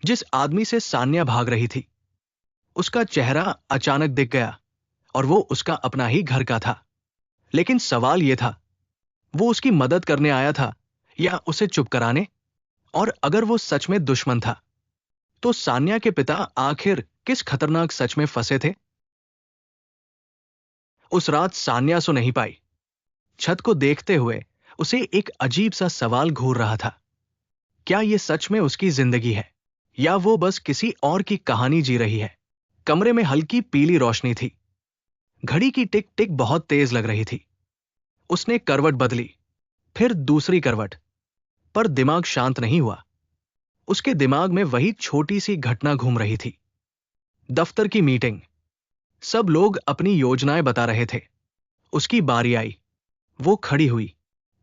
जिस आदमी से सान्या भाग रही थी, उसका चेहरा अचानक दिख गया और वो उसका अपना ही घर का था। लेकिन सवाल यह था, वो उसकी मदद करने आया था या उसे चुप कराने? और अगर वो सच में दुश्मन था, तो सान्या के पिता आखिर किस खतरनाक सच में फंसे थे? उस रात सान्या सो नहीं पाई। छत को देखते हुए उसे एक अजीब सा सवाल घूर रहा था। क्या ये सच में उसकी जिंदगी है, या वो बस किसी और की कहानी जी रही है? कमरे में हल्की पीली रोशनी थी। घड़ी की टिक टिक बहुत तेज लग रही थी। उसने करवट बदली, फिर दूसरी करवट, पर दिमाग शांत नहीं हुआ। उसके दिमाग में वही छोटी सी घटना घूम रही थी। दफ्तर की मीटिंग, सब लोग अपनी योजनाएं बता रहे थे। उसकी बारी आई। वो खड़ी हुई,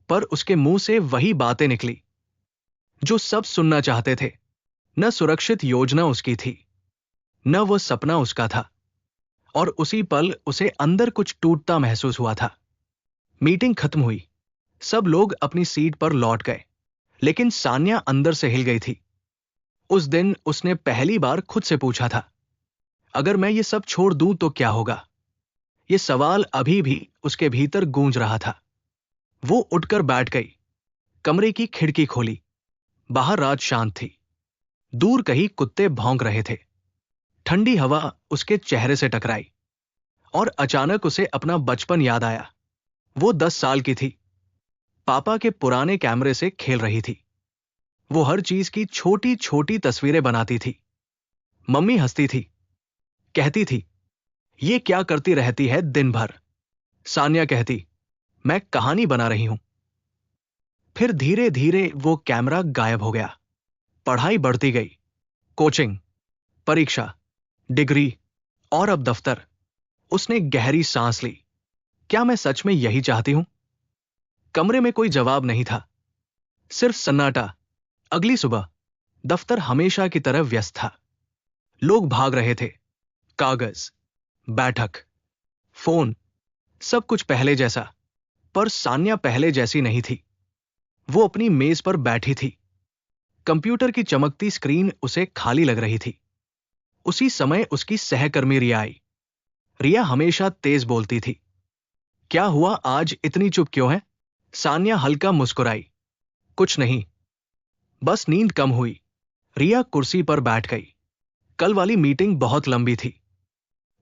पर उसके मुंह से वही बातें निकली जो सब सुनना चाहते थे। न सुरक्षित योजना उसकी थी, न वो सपना उसका था। और उसी पल उसे अंदर कुछ टूटता महसूस हुआ था। मीटिंग खत्म हुई, सब लोग अपनी सीट पर लौट गए, लेकिन सान्या अंदर से हिल गई थी। उस दिन उसने पहली बार खुद से पूछा था, अगर मैं ये सब छोड़ दूं तो क्या होगा? ये सवाल अभी भी उसके भीतर गूंज रहा था। वो उठकर बैठ गई, कमरे की खिड़की खोली। बाहर रात शांत थी। दूर कहीं कुत्ते भौंक रहे थे। ठंडी हवा उसके चेहरे से टकराई, और अचानक उसे अपना बचपन याद आया। वो 10 साल की थी, पापा के पुराने कैमरे से खेल रही थी। वो हर चीज की छोटी छोटी तस्वीरें बनाती थी। मम्मी हंसती थी, कहती थी, ये क्या करती रहती है दिन भर? सान्या कहती, मैं कहानी बना रही हूं। फिर धीरे धीरे वो कैमरा गायब हो गया। पढ़ाई बढ़ती गई, कोचिंग, परीक्षा, डिग्री, और अब दफ्तर। उसने गहरी सांस ली। क्या मैं सच में यही चाहती हूं? कमरे में कोई जवाब नहीं था, सिर्फ सन्नाटा। अगली सुबह दफ्तर हमेशा की तरह व्यस्त था। लोग भाग रहे थे। कागज, बैठक, फोन, सब कुछ पहले जैसा। पर सान्या पहले जैसी नहीं थी। वो अपनी मेज पर बैठी थी। कंप्यूटर की चमकती स्क्रीन उसे खाली लग रही थी। उसी समय उसकी सहकर्मी रिया आई। रिया हमेशा तेज बोलती थी। क्या हुआ, आज इतनी चुप क्यों है? सान्या हल्का मुस्कुराई। कुछ नहीं, बस नींद कम हुई। रिया कुर्सी पर बैठ गई। कल वाली मीटिंग बहुत लंबी थी।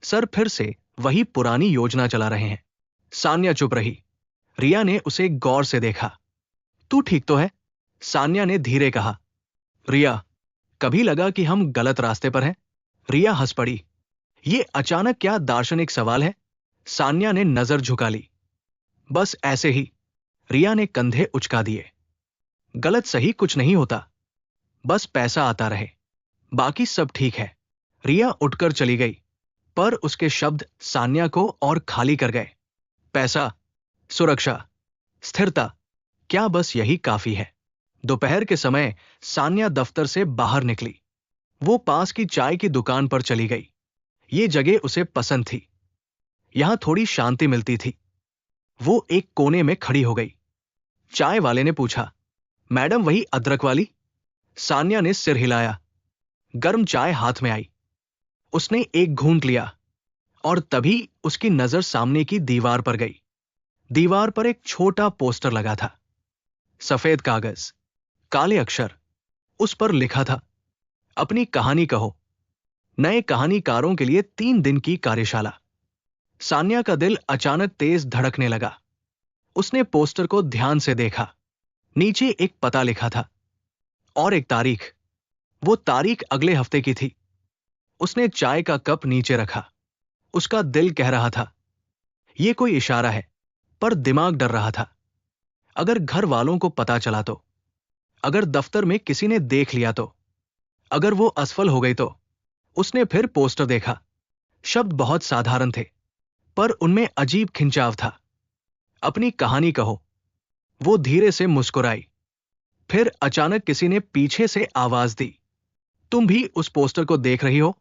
सर फिर से वही पुरानी योजना चला रहे हैं। सान्या चुप रही। रिया ने उसे गौर से देखा। तू ठीक तो है? सान्या ने धीरे कहा। रिया, कभी लगा कि हम गलत रास्ते पर हैं? रिया हंस पड़ी। ये अचानक क्या दार्शनिक सवाल है? सान्या ने नजर झुका ली। बस ऐसे ही। रिया ने कंधे उचका दिए। गलत सही कुछ नहीं होता, बस पैसा आता रहे, बाकी सब ठीक है। रिया उठकर चली गई, पर उसके शब्द सान्या को और खाली कर गए। पैसा, सुरक्षा, स्थिरता, क्या बस यही काफी है? दोपहर के समय सान्या दफ्तर से बाहर निकली। वो पास की चाय की दुकान पर चली गई। ये जगह उसे पसंद थी। यहां थोड़ी शांति मिलती थी। वो एक कोने में खड़ी हो गई। चाय वाले ने पूछा, मैडम वही अदरक वाली? सान्या ने सिर हिलाया। गर्म चाय हाथ में आई। उसने एक घूंट लिया, और तभी उसकी नजर सामने की दीवार पर गई। दीवार पर एक छोटा पोस्टर लगा था। सफेद कागज, काले अक्षर। उस पर लिखा था, अपनी कहानी कहो, नए कहानीकारों के लिए 3 दिन की कार्यशाला। सान्या का दिल अचानक तेज धड़कने लगा। उसने पोस्टर को ध्यान से देखा। नीचे एक पता लिखा था, और एक तारीख। वो तारीख अगले हफ्ते की थी। उसने चाय का कप नीचे रखा। उसका दिल कह रहा था, यह कोई इशारा है, पर दिमाग डर रहा था। अगर घर वालों को पता चला तो? अगर दफ्तर में किसी ने देख लिया तो? अगर वो असफल हो गई तो? उसने फिर पोस्टर देखा। शब्द बहुत साधारण थे, पर उनमें अजीब खिंचाव था। अपनी कहानी कहो। वो धीरे से मुस्कुराई। फिर अचानक किसी ने पीछे से आवाज दी, तुम भी उस पोस्टर को देख रही हो?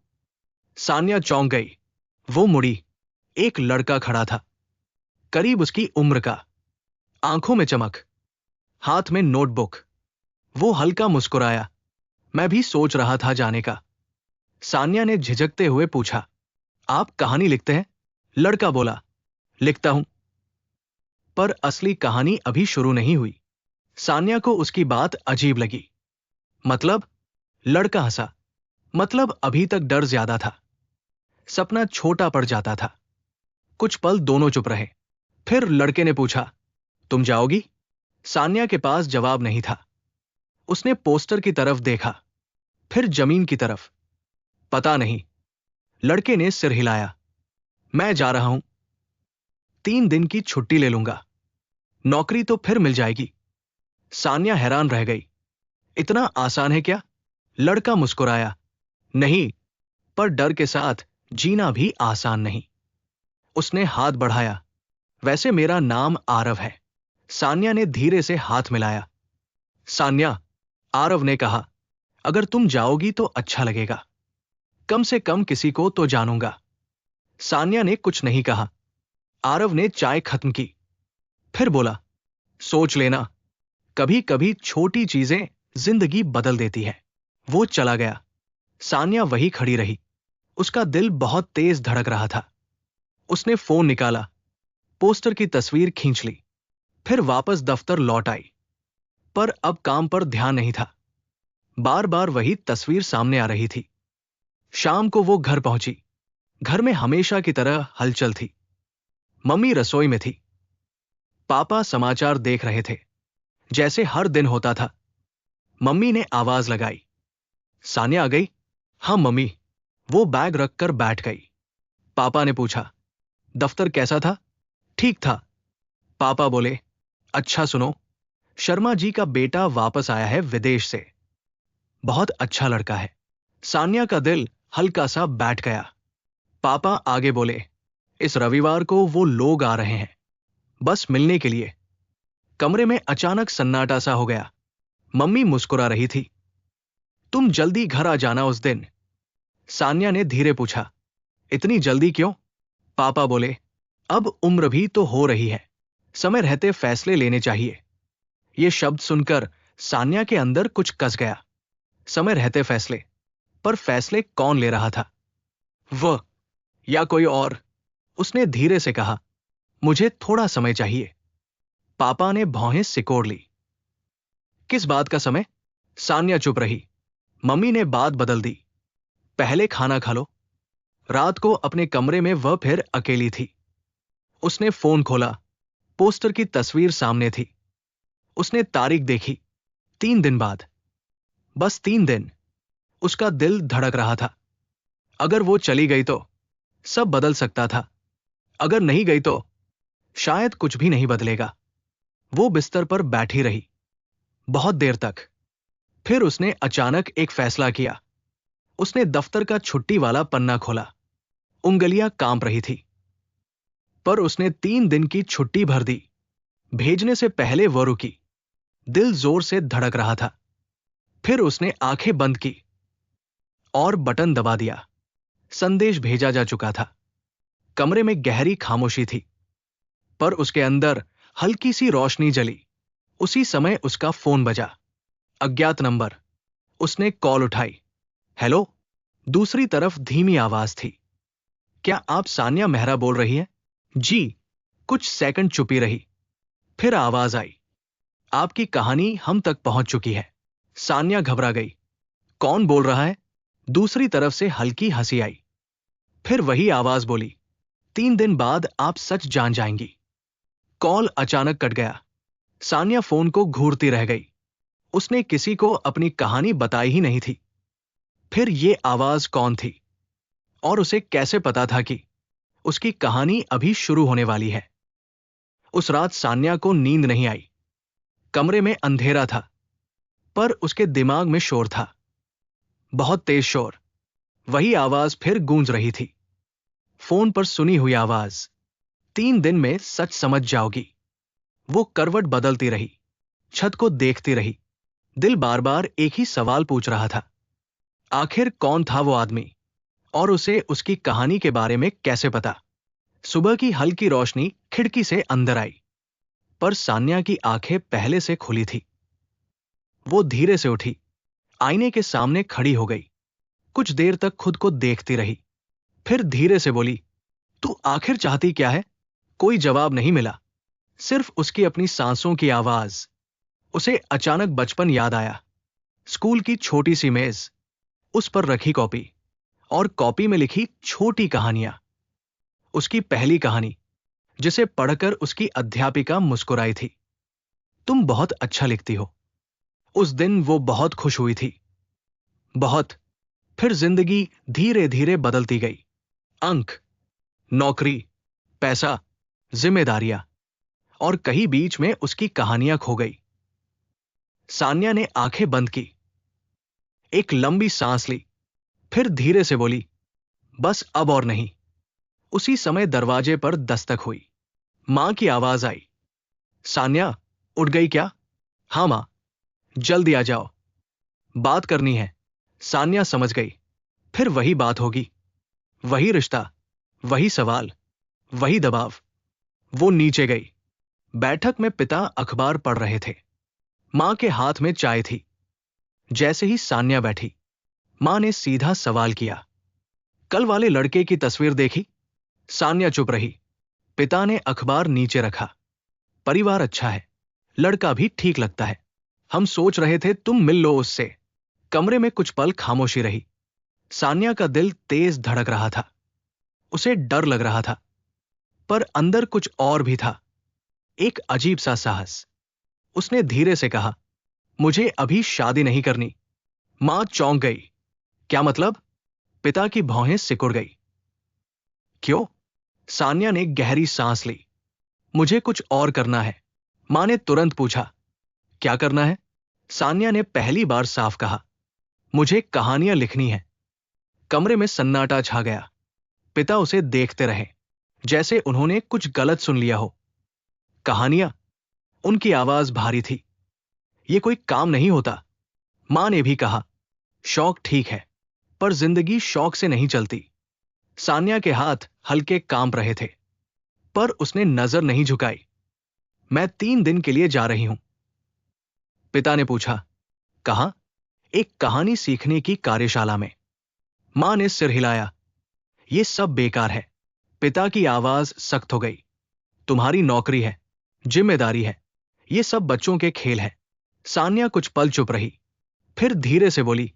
सान्या चौंक गई। वो मुड़ी। एक लड़का खड़ा था, करीब उसकी उम्र का, आंखों में चमक, हाथ में नोटबुक। वो हल्का मुस्कुराया। मैं भी सोच रहा था जाने का। सान्या ने झिझकते हुए पूछा, आप कहानी लिखते हैं? लड़का बोला, लिखता हूं, पर असली कहानी अभी शुरू नहीं हुई। सान्या को उसकी बात अजीब लगी। मतलब? लड़का हंसा, मतलब अभी तक डर ज्यादा था। सपना छोटा पड़ जाता था। कुछ पल दोनों चुप रहे। फिर लड़के ने पूछा, तुम जाओगी? सान्या के पास जवाब नहीं था। उसने पोस्टर की तरफ देखा, फिर जमीन की तरफ। पता नहीं। लड़के ने सिर हिलाया, मैं जा रहा हूं। 3 दिन की छुट्टी ले लूंगा, नौकरी तो फिर मिल जाएगी। सान्या हैरान रह गई। इतना आसान है क्या? लड़का मुस्कुराया, नहीं, पर डर के साथ जीना भी आसान नहीं। उसने हाथ बढ़ाया, वैसे मेरा नाम आरव है। सान्या ने धीरे से हाथ मिलाया। सान्या, आरव ने कहा, अगर तुम जाओगी तो अच्छा लगेगा। कम से कम किसी को तो जानूंगा। सान्या ने कुछ नहीं कहा। आरव ने चाय खत्म की, फिर बोला, सोच लेना, कभी कभी छोटी चीजें जिंदगी बदल देती है। वो चला गया। सान्या वही खड़ी रही। उसका दिल बहुत तेज धड़क रहा था। उसने फोन निकाला, पोस्टर की तस्वीर खींच ली, फिर वापस दफ्तर लौट आई। पर अब काम पर ध्यान नहीं था। बार बार वही तस्वीर सामने आ रही थी। शाम को वो घर पहुंची। घर में हमेशा की तरह हलचल थी। मम्मी रसोई में थी। पापा समाचार देख रहे थे, जैसे हर दिन होता था। मम्मी ने आवाज लगाई, सान्या आ गई? हाँ मम्मी। वो बैग रखकर बैठ गई। पापा ने पूछा, दफ्तर कैसा था? ठीक था। पापा बोले, अच्छा सुनो, शर्मा जी का बेटा वापस आया है विदेश से। बहुत अच्छा लड़का है। सान्या का दिल हल्का सा बैठ गया। पापा आगे बोले, इस रविवार को वो लोग आ रहे हैं, बस मिलने के लिए। कमरे में अचानक सन्नाटा सा हो गया। मम्मी मुस्कुरा रही थी। तुम जल्दी घर आ जाना उस दिन। सान्या ने धीरे पूछा, इतनी जल्दी क्यों? पापा बोले, अब उम्र भी तो हो रही है, समय रहते फैसले लेने चाहिए। ये शब्द सुनकर सान्या के अंदर कुछ कस गया। समय रहते फैसले, पर फैसले कौन ले रहा था? वह या कोई और? उसने धीरे से कहा, मुझे थोड़ा समय चाहिए। पापा ने भौहें सिकोड़ ली। किस बात का समय? सान्या चुप रही। मम्मी ने बात बदल दी, पहले खाना खा लो। रात को अपने कमरे में वह फिर अकेली थी। उसने फोन खोला, पोस्टर की तस्वीर सामने थी। उसने तारीख देखी, 3 दिन बाद। बस 3 दिन। उसका दिल धड़क रहा था। अगर वो चली गई तो सब बदल सकता था। अगर नहीं गई तो शायद कुछ भी नहीं बदलेगा। वो बिस्तर पर बैठी रही, बहुत देर तक। फिर उसने अचानक एक फैसला किया। उसने दफ्तर का छुट्टी वाला पन्ना खोला। उंगलियां कांप रही थी। पर उसने 3 दिन की छुट्टी भर दी। भेजने से पहले वो रुकी। दिल जोर से धड़क रहा था। फिर उसने आंखें बंद की और बटन दबा दिया। संदेश भेजा जा चुका था। कमरे में गहरी खामोशी थी, पर उसके अंदर हल्की सी रोशनी जली। उसी समय उसका फोन बजा। अज्ञात नंबर। उसने कॉल उठाई। हेलो। दूसरी तरफ धीमी आवाज थी, क्या आप सान्या मेहरा बोल रही हैं? जी। कुछ सेकंड चुपी रही, फिर आवाज आई, आपकी कहानी हम तक पहुंच चुकी है। सान्या घबरा गई। कौन बोल रहा है? दूसरी तरफ से हल्की हंसी आई। फिर वही आवाज बोली, 3 दिन बाद आप सच जान जाएंगी। कॉल अचानक कट गया। सान्या फोन को घूरती रह गई। उसने किसी को अपनी कहानी बताई ही नहीं थी। फिर ये आवाज कौन थी? और उसे कैसे पता था कि उसकी कहानी अभी शुरू होने वाली है? उस रात सान्या को नींद नहीं आई। कमरे में अंधेरा था, पर उसके दिमाग में शोर था, बहुत तेज शोर। वही आवाज फिर गूंज रही थी। फोन पर सुनी हुई आवाज, 3 दिन में सच समझ जाओगी। वो करवट बदलती रही, छत को देखती रही। दिल बार बार एक ही सवाल पूछ रहा था, आखिर कौन था वो आदमी, और उसे उसकी कहानी के बारे में कैसे पता? सुबह की हल्की रोशनी खिड़की से अंदर आई, पर सान्या की आंखें पहले से खुली थी। वो धीरे से उठी, आईने के सामने खड़ी हो गई। कुछ देर तक खुद को देखती रही, फिर धीरे से बोली, तू आखिर चाहती क्या है? कोई जवाब नहीं मिला, सिर्फ उसकी अपनी सांसों की आवाज। उसे अचानक बचपन याद आया। स्कूल की छोटी सी मेज, उस पर रखी कॉपी, और कॉपी में लिखी छोटी कहानियां। उसकी पहली कहानी, जिसे पढ़कर उसकी अध्यापिका मुस्कुराई थी, तुम बहुत अच्छा लिखती हो। उस दिन वो बहुत खुश हुई थी, बहुत। फिर जिंदगी धीरे धीरे बदलती गई। अंक, नौकरी, पैसा, जिम्मेदारियां, और कहीं बीच में उसकी कहानियां खो गई। सान्या ने आंखें बंद की, एक लंबी सांस ली, फिर धीरे से बोली, बस अब और नहीं। उसी समय दरवाजे पर दस्तक हुई। मां की आवाज आई, सान्या, उठ गई क्या? हां मां, जल्दी आ जाओ, बात करनी है। सान्या समझ गई, फिर वही बात होगी, वही रिश्ता, वही सवाल, वही दबाव। वो नीचे गई। बैठक में पिता अखबार पढ़ रहे थे। मां के हाथ में चाय थी। जैसे ही सान्या बैठी, मां ने सीधा सवाल किया, कल वाले लड़के की तस्वीर देखी? सान्या चुप रही। पिता ने अखबार नीचे रखा, परिवार अच्छा है, लड़का भी ठीक लगता है, हम सोच रहे थे तुम मिल लो उससे। कमरे में कुछ पल खामोशी रही। सान्या का दिल तेज धड़क रहा था। उसे डर लग रहा था, पर अंदर कुछ और भी था, एक अजीब सा साहस। उसने धीरे से कहा, मुझे अभी शादी नहीं करनी। मां चौंक गई। क्या मतलब? पिता की भौहें सिकुड़ गई। क्यों? सान्या ने गहरी सांस ली। मुझे कुछ और करना है। मां ने तुरंत पूछा, क्या करना है? सान्या ने पहली बार साफ कहा, मुझे कहानियां लिखनी है। कमरे में सन्नाटा छा गया। पिता उसे देखते रहे, जैसे उन्होंने कुछ गलत सुन लिया हो। कहानियां? उनकी आवाज भारी थी। ये कोई काम नहीं होता। मां ने भी कहा, शौक ठीक है, पर जिंदगी शौक से नहीं चलती। सान्या के हाथ हल्के कांप रहे थे, पर उसने नजर नहीं झुकाई। मैं 3 दिन के लिए जा रही हूं। पिता ने पूछा, कहां? एक कहानी सीखने की कार्यशाला में। मां ने सिर हिलाया, यह सब बेकार है। पिता की आवाज सख्त हो गई, तुम्हारी नौकरी है, जिम्मेदारी है, ये सब बच्चों के खेल है। सान्या कुछ पल चुप रही, फिर धीरे से बोली,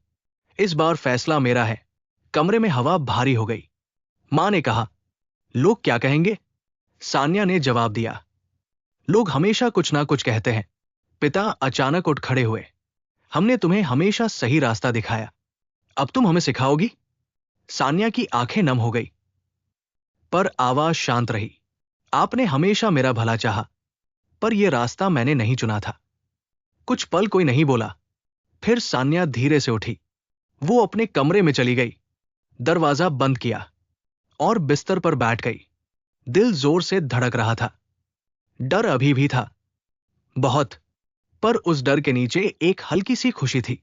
इस बार फैसला मेरा है। कमरे में हवा भारी हो गई। मां ने कहा, लोग क्या कहेंगे? सान्या ने जवाब दिया, लोग हमेशा कुछ ना कुछ कहते हैं। पिता अचानक उठ खड़े हुए, हमने तुम्हें हमेशा सही रास्ता दिखाया, अब तुम हमें सिखाओगी? सान्या की आंखें नम हो गई, पर आवाज शांत रही, आपने हमेशा मेरा भला चाहा, पर यह रास्ता मैंने नहीं चुना था। कुछ पल कोई नहीं बोला। फिर सान्या धीरे से उठी। वो अपने कमरे में चली गई, दरवाजा बंद किया और बिस्तर पर बैठ गई। दिल जोर से धड़क रहा था। डर अभी भी था, बहुत, पर उस डर के नीचे एक हल्की सी खुशी थी,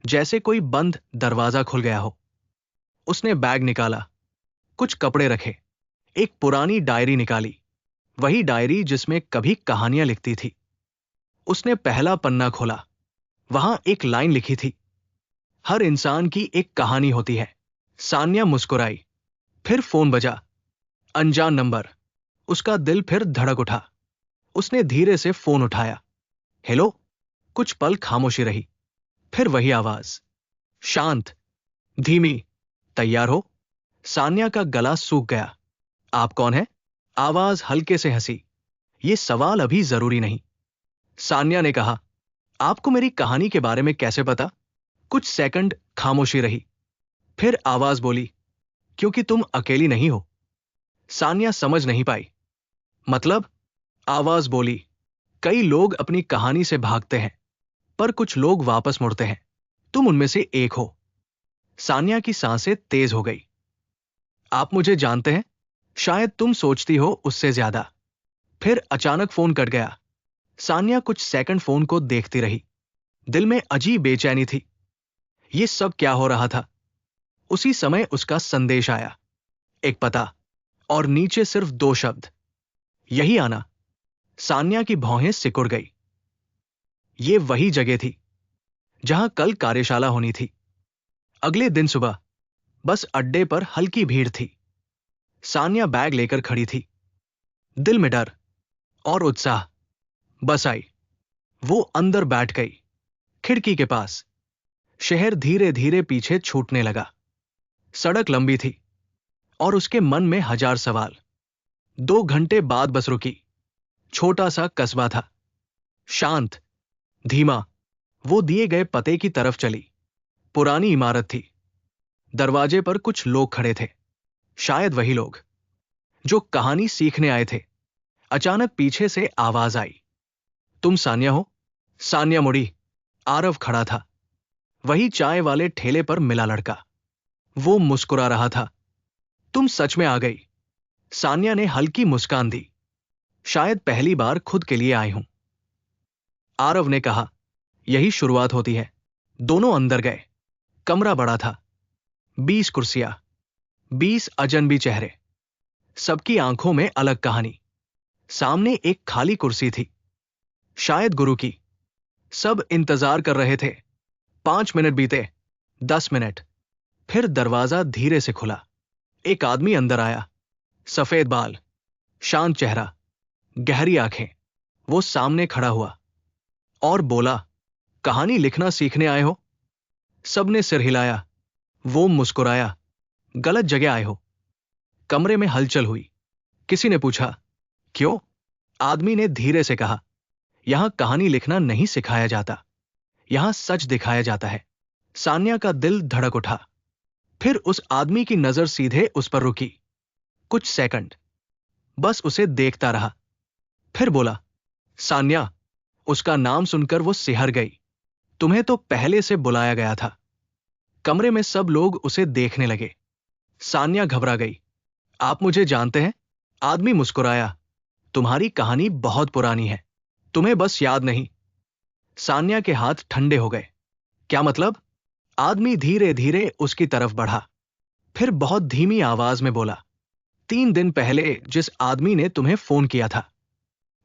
जैसे कोई बंद दरवाजा खुल गया हो। उसने बैग निकाला, कुछ कपड़े रखे, एक पुरानी डायरी निकाली, वही डायरी जिसमें कभी कहानियां लिखती थी। उसने पहला पन्ना खोला, वहां एक लाइन लिखी थी, हर इंसान की एक कहानी होती है। सान्या मुस्कुराई। फिर फोन बजा, अनजान नंबर। उसका दिल फिर धड़क उठा। उसने धीरे से फोन उठाया, हेलो। कुछ पल खामोशी रही, फिर वही आवाज, शांत, धीमी, तैयार हो? सान्या का गला सूख गया। आप कौन है? आवाज हल्के से हंसी, ये सवाल अभी जरूरी नहीं। सान्या ने कहा, आपको मेरी कहानी के बारे में कैसे पता? कुछ सेकंड खामोशी रही, फिर आवाज बोली, क्योंकि तुम अकेली नहीं हो। सान्या समझ नहीं पाई। मतलब? आवाज बोली, कई लोग अपनी कहानी से भागते हैं, पर कुछ लोग वापस मुड़ते हैं, तुम उनमें से एक हो। सान्या की सांसें तेज हो गई। आप मुझे जानते हैं? शायद तुम सोचती हो उससे ज्यादा। फिर अचानक फोन कट गया। सान्या कुछ सेकंड फोन को देखती रही। दिल में अजीब बेचैनी थी। ये सब क्या हो रहा था? उसी समय उसका संदेश आया, एक पता, और नीचे सिर्फ 2 शब्द, यही आना। सान्या की भौहें सिकुड़ गई। ये वही जगह थी जहां कल कार्यशाला होनी थी। अगले दिन सुबह बस अड्डे पर हल्की भीड़ थी। सान्या बैग लेकर खड़ी थी, दिल में डर और उत्साह। बस आई, वो अंदर बैठ गई, खिड़की के पास। शहर धीरे धीरे पीछे छूटने लगा। सड़क लंबी थी और उसके मन में हजार सवाल। 2 घंटे बाद बस रुकी। छोटा सा कस्बा था, शांत, धीमा। वो दिए गए पते की तरफ चली। पुरानी इमारत थी। दरवाजे पर कुछ लोग खड़े थे, शायद वही लोग जो कहानी सीखने आए थे। अचानक पीछे से आवाज आई, तुम सान्या हो? सान्या मुड़ी। आरव खड़ा था, वही चाय वाले ठेले पर मिला लड़का। वो मुस्कुरा रहा था। तुम सच में आ गई। सान्या ने हल्की मुस्कान दी। शायद पहली बार खुद के लिए आई हूं। आरव ने कहा, यही शुरुआत होती है। दोनों अंदर गए। कमरा बड़ा था, 20 कुर्सियां, 20 अजनबी चेहरे, सबकी आंखों में अलग कहानी। सामने एक खाली कुर्सी थी, शायद गुरु की। सब इंतजार कर रहे थे। 5 मिनट बीते, 10 मिनट, फिर दरवाजा धीरे से खुला। एक आदमी अंदर आया, सफेद बाल, शांत चेहरा, गहरी आंखें। वो सामने खड़ा हुआ और बोला, कहानी लिखना सीखने आए हो? सबने सिर हिलाया। वो मुस्कुराया, गलत जगह आए हो। कमरे में हलचल हुई। किसी ने पूछा, क्यों? आदमी ने धीरे से कहा, यहां कहानी लिखना नहीं सिखाया जाता, यहां सच दिखाया जाता है। सान्या का दिल धड़क उठा। फिर उस आदमी की नजर सीधे उस पर रुकी। कुछ सेकंड बस उसे देखता रहा, फिर बोला, सान्या। उसका नाम सुनकर वो सिहर गई। तुम्हें तो पहले से बुलाया गया था। कमरे में सब लोग उसे देखने लगे। सान्या घबरा गई। आप मुझे जानते हैं? आदमी मुस्कुराया, तुम्हारी कहानी बहुत पुरानी है, तुम्हें बस याद नहीं। सान्या के हाथ ठंडे हो गए। क्या मतलब? आदमी धीरे धीरे उसकी तरफ बढ़ा, फिर बहुत धीमी आवाज में बोला, 3 दिन पहले जिस आदमी ने तुम्हें फोन किया था।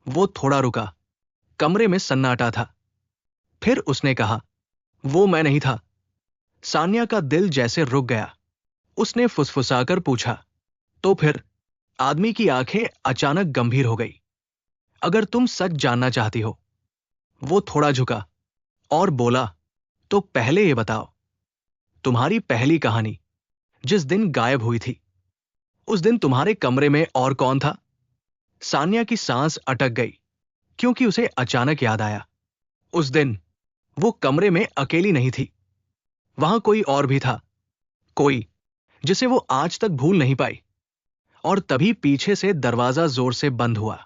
वो थोड़ा रुका। कमरे में सन्नाटा था। फिर उसने कहा, वो मैं नहीं था। सान्या का दिल जैसे रुक गया। उसने फुसफुसाकर पूछा, तो फिर? आदमी की आंखें अचानक गंभीर हो गई। अगर तुम सच जानना चाहती हो। वो थोड़ा झुका और बोला, तो पहले ये बताओ, तुम्हारी पहली कहानी जिस दिन गायब हुई थी, उस दिन तुम्हारे कमरे में और कौन था? सान्या की सांस अटक गई, क्योंकि उसे अचानक याद आया, उस दिन वो कमरे में अकेली नहीं थी। वहां कोई और भी था, कोई जिसे वो आज तक भूल नहीं पाई। और तभी पीछे से दरवाजा जोर से बंद हुआ।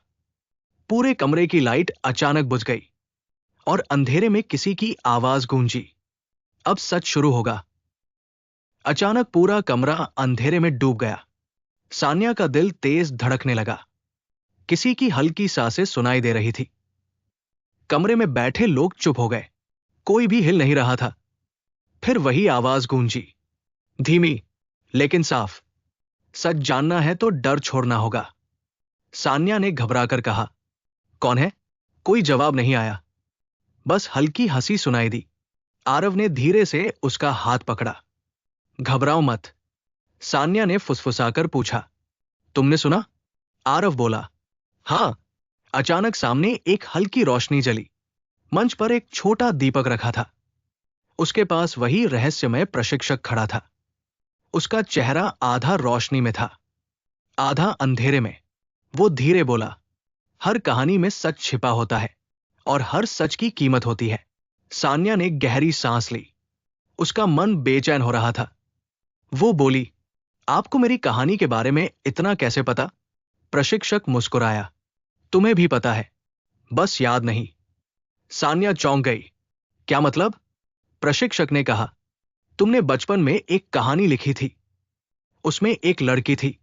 पूरे कमरे की लाइट अचानक बुझ गई और अंधेरे में किसी की आवाज गूंजी, अब सच शुरू होगा। अचानक पूरा कमरा अंधेरे में डूब गया। सान्या का दिल तेज धड़कने लगा। किसी की हल्की सांसें सुनाई दे रही थी। कमरे में बैठे लोग चुप हो गए, कोई भी हिल नहीं रहा था। फिर वही आवाज गूंजी, धीमी लेकिन साफ, सच जानना है तो डर छोड़ना होगा। सान्या ने घबराकर कहा, कौन है? कोई जवाब नहीं आया, बस हल्की हंसी सुनाई दी। आरव ने धीरे से उसका हाथ पकड़ा। घबराओ मत। सान्या ने फुसफुसाकर पूछा, तुमने सुना? आरव बोला, हां। अचानक सामने एक हल्की रोशनी जली। मंच पर एक छोटा दीपक रखा था। उसके पास वही रहस्यमय प्रशिक्षक खड़ा था। उसका चेहरा आधा रोशनी में था, आधा अंधेरे में। वो धीरे बोला, हर कहानी में सच छिपा होता है और हर सच की कीमत होती है। सान्या ने गहरी सांस ली। उसका मन बेचैन हो रहा था। वो बोली, आपको मेरी कहानी के बारे में इतना कैसे पता? प्रशिक्षक मुस्कुराया, तुम्हें भी पता है, बस याद नहीं। सान्या चौंक गई। क्या मतलब? प्रशिक्षक ने कहा, तुमने बचपन में एक कहानी लिखी थी। उसमें एक लड़की थी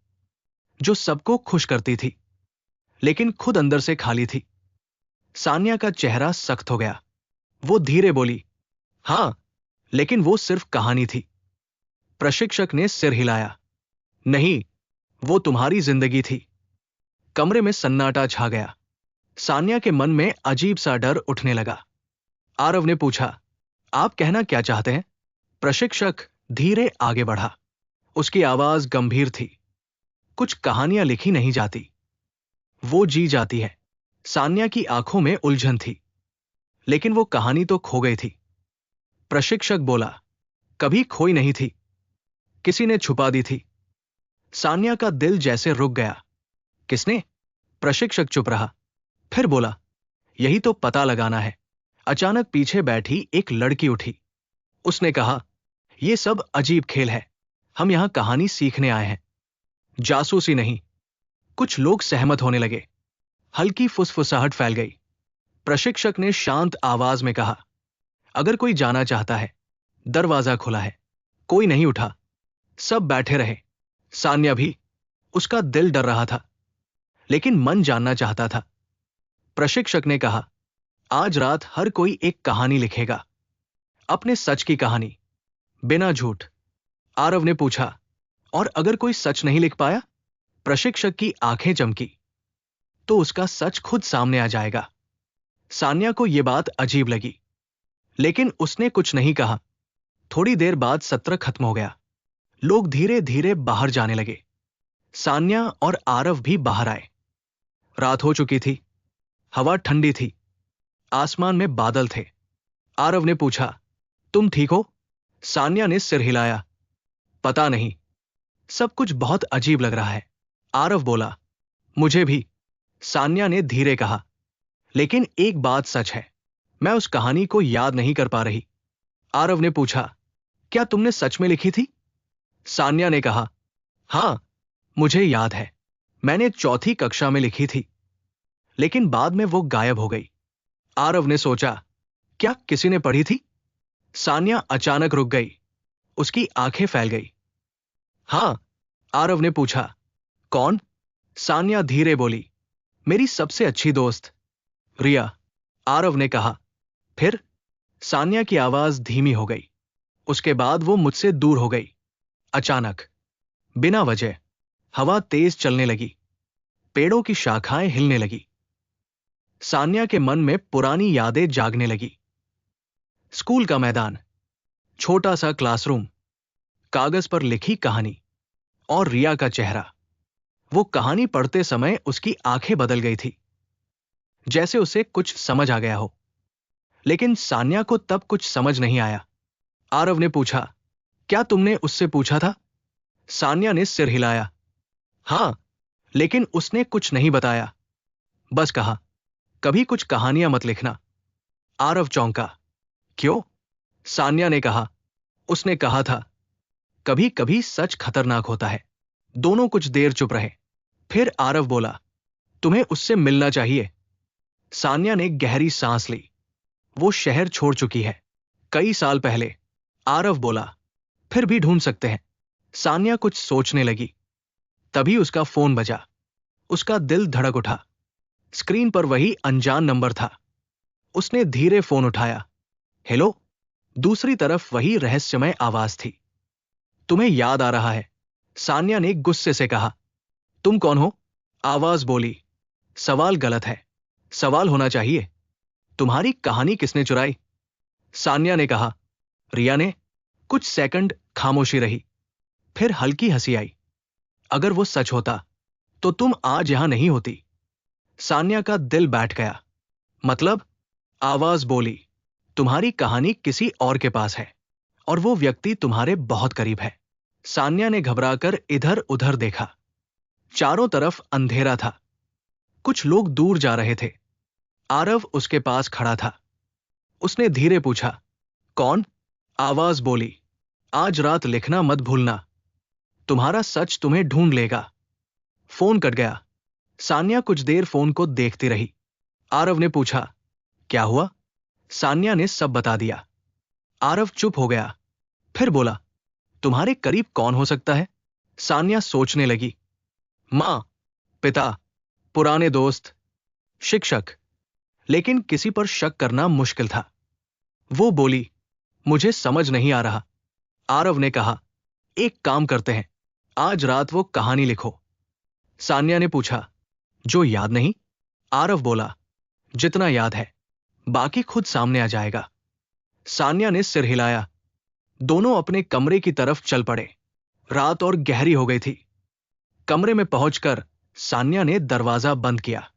जो सबको खुश करती थी, लेकिन खुद अंदर से खाली थी। सान्या का चेहरा सख्त हो गया। वो धीरे बोली, हां, लेकिन वो सिर्फ कहानी थी। प्रशिक्षक ने सिर हिलाया, नहीं, वो तुम्हारी जिंदगी थी। कमरे में सन्नाटा छा गया। सान्या के मन में अजीब सा डर उठने लगा। आरव ने पूछा, आप कहना क्या चाहते हैं? प्रशिक्षक धीरे आगे बढ़ा। उसकी आवाज गंभीर थी। कुछ कहानियां लिखी नहीं जाती, वो जी जाती है। सान्या की आंखों में उलझन थी, लेकिन वो कहानी तो खो गई थी। प्रशिक्षक बोला, कभी खोई नहीं थी, किसी ने छुपा दी थी। सान्या का दिल जैसे रुक गया। किसने? प्रशिक्षक चुप रहा, फिर बोला, यही तो पता लगाना है। अचानक पीछे बैठी एक लड़की उठी। उसने कहा, यह सब अजीब खेल है, हम यहां कहानी सीखने आए हैं, जासूसी नहीं। कुछ लोग सहमत होने लगे। हल्की फुसफुसाहट फैल गई। प्रशिक्षक ने शांत आवाज में कहा, अगर कोई जाना चाहता है, दरवाजा खुला है। कोई नहीं उठा। सब बैठे रहे, सान्या भी। उसका दिल डर रहा था, लेकिन मन जानना चाहता था। प्रशिक्षक ने कहा, आज रात हर कोई एक कहानी लिखेगा, अपने सच की कहानी, बिना झूठ। आरव ने पूछा, और अगर कोई सच नहीं लिख पाया? प्रशिक्षक की आंखें चमकी, तो उसका सच खुद सामने आ जाएगा। सान्या को यह बात अजीब लगी, लेकिन उसने कुछ नहीं कहा। थोड़ी देर बाद सत्र खत्म हो गया। लोग धीरे धीरे बाहर जाने लगे। सान्या और आरव भी बाहर आए। रात हो चुकी थी, हवा ठंडी थी, आसमान में बादल थे। आरव ने पूछा, तुम ठीक हो? सान्या ने सिर हिलाया, पता नहीं, सब कुछ बहुत अजीब लग रहा है। आरव बोला, मुझे भी। सान्या ने धीरे कहा, लेकिन एक बात सच है, मैं उस कहानी को याद नहीं कर पा रही। आरव ने पूछा, क्या तुमने सच में लिखी थी? सान्या ने कहा, हां, मुझे याद है, मैंने चौथी कक्षा में लिखी थी, लेकिन बाद में वो गायब हो गई। आरव ने सोचा, क्या किसी ने पढ़ी थी? सान्या अचानक रुक गई। उसकी आंखें फैल गई। हां, आरव ने पूछा, कौन? सान्या धीरे बोली, मेरी सबसे अच्छी दोस्त, रिया। आरव ने कहा, फिर? सान्या की आवाज धीमी हो गई। उसके बाद वो मुझसे दूर हो गई। अचानक, बिना वजह, हवा तेज चलने लगी, पेड़ों की शाखाएं हिलने लगी। सान्या के मन में पुरानी यादें जागने लगी। स्कूल का मैदान, छोटा सा क्लासरूम, कागज पर लिखी कहानी, और रिया का चेहरा। वो कहानी पढ़ते समय उसकी आंखें बदल गई थी, जैसे उसे कुछ समझ आ गया हो। लेकिन सान्या को तब कुछ समझ नहीं आया। आरव ने पूछा, क्या तुमने उससे पूछा था? सान्या ने सिर हिलाया, हां, लेकिन उसने कुछ नहीं बताया, बस कहा, कभी कुछ कहानियां मत लिखना। आरव चौंका, क्यों? सान्या ने कहा, उसने कहा था, कभी कभी सच खतरनाक होता है। दोनों कुछ देर चुप रहे। फिर आरव बोला, तुम्हें उससे मिलना चाहिए। सान्या ने गहरी सांस ली। वो शहर छोड़ चुकी है, कई साल पहले। आरव बोला, फिर भी ढूंढ सकते हैं। सान्या कुछ सोचने लगी। तभी उसका फोन बजा। उसका दिल धड़क उठा। स्क्रीन पर वही अनजान नंबर था। उसने धीरे फोन उठाया। हेलो। दूसरी तरफ वही रहस्यमय आवाज थी। तुम्हें याद आ रहा है? सान्या ने गुस्से से कहा। तुम कौन हो? आवाज बोली। सवाल गलत है, सवाल होना चाहिए, तुम्हारी कहानी किसने चुराई? सान्या ने कहा, रिया ने। कुछ सेकंड खामोशी रही, फिर हल्की हंसी आई। अगर वो सच होता तो तुम आज यहां नहीं होती। सान्या का दिल बैठ गया। मतलब? आवाज बोली, तुम्हारी कहानी किसी और के पास है, और वो व्यक्ति तुम्हारे बहुत करीब है। सान्या ने घबराकर इधर उधर देखा। चारों तरफ अंधेरा था। कुछ लोग दूर जा रहे थे। आरव उसके पास खड़ा था। उसने धीरे पूछा, कौन? आवाज बोली, आज रात लिखना मत भूलना, तुम्हारा सच तुम्हें ढूंढ लेगा। फोन कट गया। सान्या कुछ देर फोन को देखती रही। आरव ने पूछा, क्या हुआ? सान्या ने सब बता दिया। आरव चुप हो गया, फिर बोला, तुम्हारे करीब कौन हो सकता है? सान्या सोचने लगी। मां, पिता, पुराने दोस्त, शिक्षक। लेकिन किसी पर शक करना मुश्किल था। वो बोली, मुझे समझ नहीं आ रहा। आरव ने कहा, एक काम करते हैं, आज रात वो कहानी लिखो। सान्या ने पूछा, जो याद नहीं? आरव बोला, जितना याद है, बाकी खुद सामने आ जाएगा। सान्या ने सिर हिलाया। दोनों अपने कमरे की तरफ चल पड़े। रात और गहरी हो गई थी। कमरे में पहुंचकर सान्या ने दरवाजा बंद किया।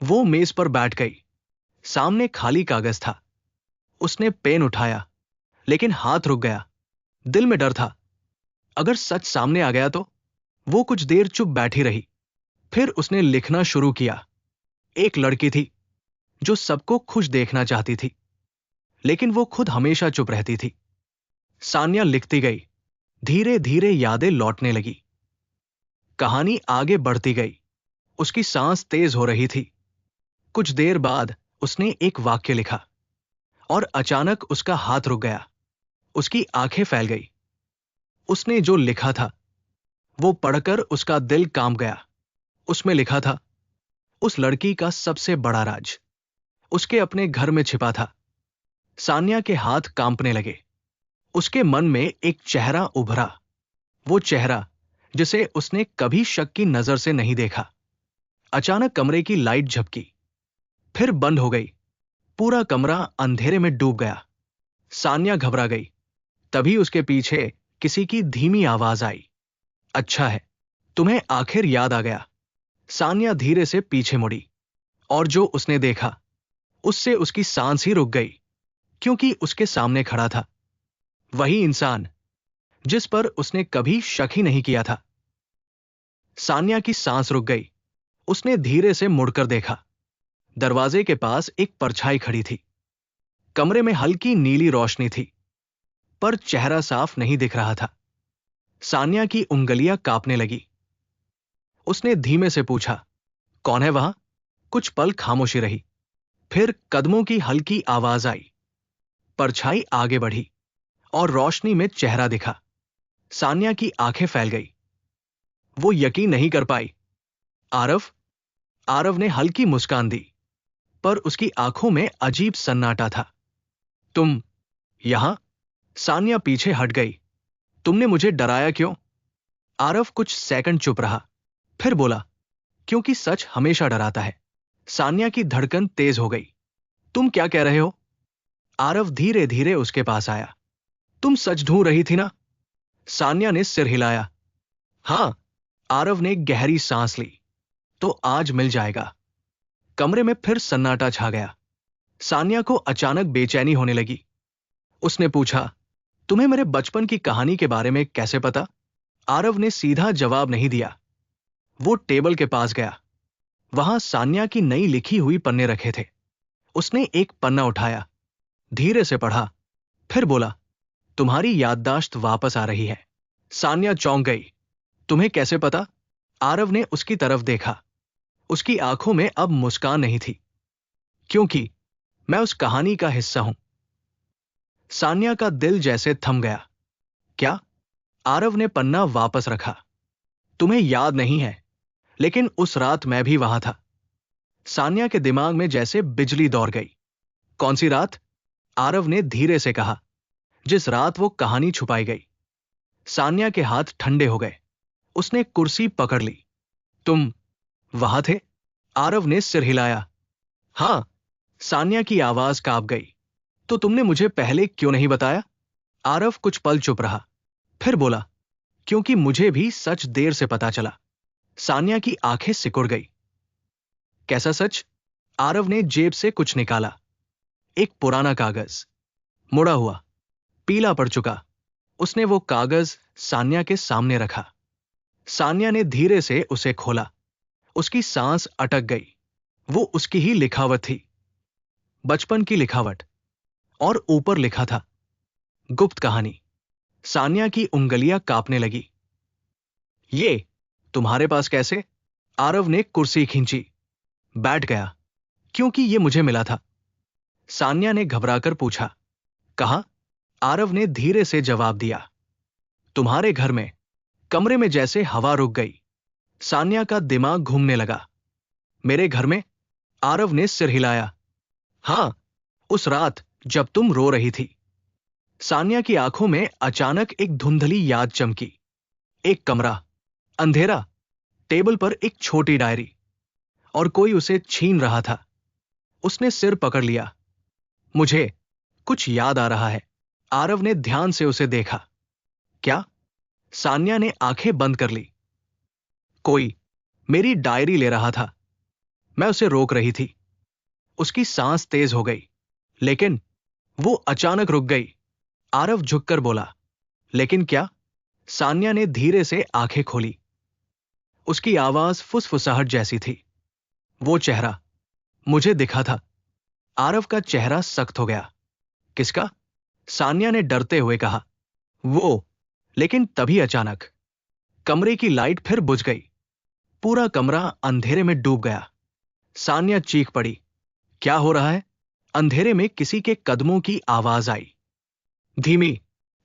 वो मेज पर बैठ गई। सामने खाली कागज था। उसने पेन उठाया, लेकिन हाथ रुक गया। दिल में डर था, अगर सच सामने आ गया तो। वो कुछ देर चुप बैठी रही। फिर उसने लिखना शुरू किया। एक लड़की थी जो सबको खुश देखना चाहती थी, लेकिन वो खुद हमेशा चुप रहती थी। सान्या लिखती गई। धीरे धीरे यादें लौटने लगी। कहानी आगे बढ़ती गई। उसकी सांस तेज हो रही थी। कुछ देर बाद उसने एक वाक्य लिखा और अचानक उसका हाथ रुक गया। उसकी आंखें फैल गई। उसने जो लिखा था वो पढ़कर उसका दिल कांप गया। उसमें लिखा था, उस लड़की का सबसे बड़ा राज उसके अपने घर में छिपा था। सान्या के हाथ कांपने लगे। उसके मन में एक चेहरा उभरा, वो चेहरा जिसे उसने कभी शक की नजर से नहीं देखा। अचानक कमरे की लाइट झपकी, फिर बंद हो गई। पूरा कमरा अंधेरे में डूब गया। सान्या घबरा गई। तभी उसके पीछे किसी की धीमी आवाज आई, अच्छा है, तुम्हें आखिर याद आ गया। सान्या धीरे से पीछे मुड़ी, और जो उसने देखा उससे उसकी सांस ही रुक गई, क्योंकि उसके सामने खड़ा था वही इंसान जिस पर उसने कभी शक ही नहीं किया था। सान्या की सांस रुक गई। उसने धीरे से मुड़कर देखा। दरवाजे के पास एक परछाई खड़ी थी। कमरे में हल्की नीली रोशनी थी, पर चेहरा साफ नहीं दिख रहा था। सान्या की उंगलियां कांपने लगी। उसने धीमे से पूछा, कौन है वहां? कुछ पल खामोशी रही। फिर कदमों की हल्की आवाज आई। परछाई आगे बढ़ी और रोशनी में चेहरा दिखा। सान्या की आंखें फैल गई। वो यकीन नहीं कर पाई। आरव। आरव ने हल्की मुस्कान दी, पर उसकी आंखों में अजीब सन्नाटा था। तुम यहां? सान्या पीछे हट गई। तुमने मुझे डराया क्यों? आरव कुछ सेकंड चुप रहा, फिर बोला, क्योंकि सच हमेशा डराता है। सान्या की धड़कन तेज हो गई। तुम क्या कह रहे हो? आरव धीरे धीरे उसके पास आया। तुम सच ढूंढ रही थी ना? सान्या ने सिर हिलाया। हां। आरव ने गहरी सांस ली। तो आज मिल जाएगा। कमरे में फिर सन्नाटा छा गया। सान्या को अचानक बेचैनी होने लगी। उसने पूछा, तुम्हें मेरे बचपन की कहानी के बारे में कैसे पता? आरव ने सीधा जवाब नहीं दिया। वो टेबल के पास गया। वहां सान्या की नई लिखी हुई पन्ने रखे थे। उसने एक पन्ना उठाया, धीरे से पढ़ा, फिर बोला, तुम्हारी याददाश्त वापस आ रही है। सान्या चौंक गई। तुम्हें कैसे पता? आरव ने उसकी तरफ देखा। उसकी आंखों में अब मुस्कान नहीं थी। क्योंकि मैं उस कहानी का हिस्सा हूं। सान्या का दिल जैसे थम गया। क्या? आरव ने पन्ना वापस रखा। तुम्हें याद नहीं है, लेकिन उस रात मैं भी वहां था। सान्या के दिमाग में जैसे बिजली दौड़ गई। कौन सी रात? आरव ने धीरे से कहा। जिस रात वो कहानी छुपाई गई। सान्या के हाथ ठंडे हो गए। उसने कुर्सी पकड़ ली। तुम वहां थे? आरव ने सिर हिलाया। हां। सान्या की आवाज कांप गई। तो तुमने मुझे पहले क्यों नहीं बताया? आरव कुछ पल चुप रहा, फिर बोला, क्योंकि मुझे भी सच देर से पता चला। सान्या की आंखें सिकुड़ गई। कैसा सच? आरव ने जेब से कुछ निकाला। एक पुराना कागज, मुड़ा हुआ, पीला पड़ चुका। उसने वो कागज सान्या के सामने रखा। सान्या ने धीरे से उसे खोला। उसकी सांस अटक गई। वो उसकी ही लिखावट थी, बचपन की लिखावट। और ऊपर लिखा था, गुप्त कहानी। सान्या की उंगलियां कांपने लगी। ये तुम्हारे पास कैसे? आरव ने कुर्सी खींची, बैठ गया। क्योंकि ये मुझे मिला था। सान्या ने घबराकर पूछा, कहा? आरव ने धीरे से जवाब दिया, तुम्हारे घर में। कमरे में जैसे हवा रुक गई। सान्या का दिमाग घूमने लगा। मेरे घर में? आरव ने सिर हिलाया। हां, उस रात जब तुम रो रही थी। सान्या की आंखों में अचानक एक धुंधली याद चमकी। एक कमरा, अंधेरा, टेबल पर एक छोटी डायरी, और कोई उसे छीन रहा था। उसने सिर पकड़ लिया। मुझे कुछ याद आ रहा है। आरव ने ध्यान से उसे देखा। क्या? सान्या ने आंखें बंद कर ली। कोई मेरी डायरी ले रहा था। मैं उसे रोक रही थी। उसकी सांस तेज हो गई, लेकिन वो अचानक रुक गई। आरव झुककर बोला, लेकिन क्या? सान्या ने धीरे से आंखें खोली। उसकी आवाज फुसफुसाहट जैसी थी। वो चेहरा मुझे दिखा था। आरव का चेहरा सख्त हो गया। किसका? सान्या ने डरते हुए कहा। वो। लेकिन तभी अचानक कमरे की लाइट फिर बुझ गई। पूरा कमरा अंधेरे में डूब गया। सान्या चीख पड़ी। क्या हो रहा है? अंधेरे में किसी के कदमों की आवाज आई। धीमी,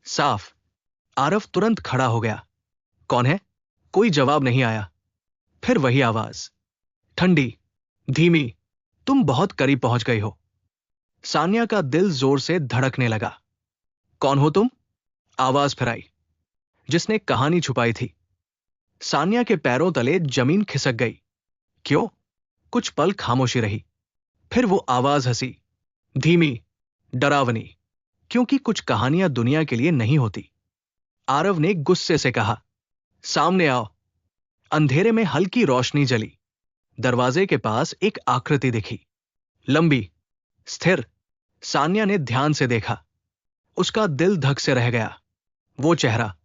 साफ। आरव तुरंत खड़ा हो गया। कौन है? कोई जवाब नहीं आया। फिर वही आवाज, ठंडी, धीमी। तुम बहुत करीब पहुंच गई हो। सान्या का दिल जोर से धड़कने लगा। कौन हो तुम? आवाज फिर आई, जिसने कहानी छुपाई थी। सान्या के पैरों तले जमीन खिसक गई। क्यों? कुछ पल खामोशी रही। फिर वो आवाज हंसी, धीमी, डरावनी। क्योंकि कुछ कहानियां दुनिया के लिए नहीं होती। आरव ने गुस्से से कहा, सामने आओ। अंधेरे में हल्की रोशनी जली। दरवाजे के पास एक आकृति दिखी, लंबी, स्थिर। सान्या ने ध्यान से देखा। उसका दिल धक से रह गया। वो चेहरा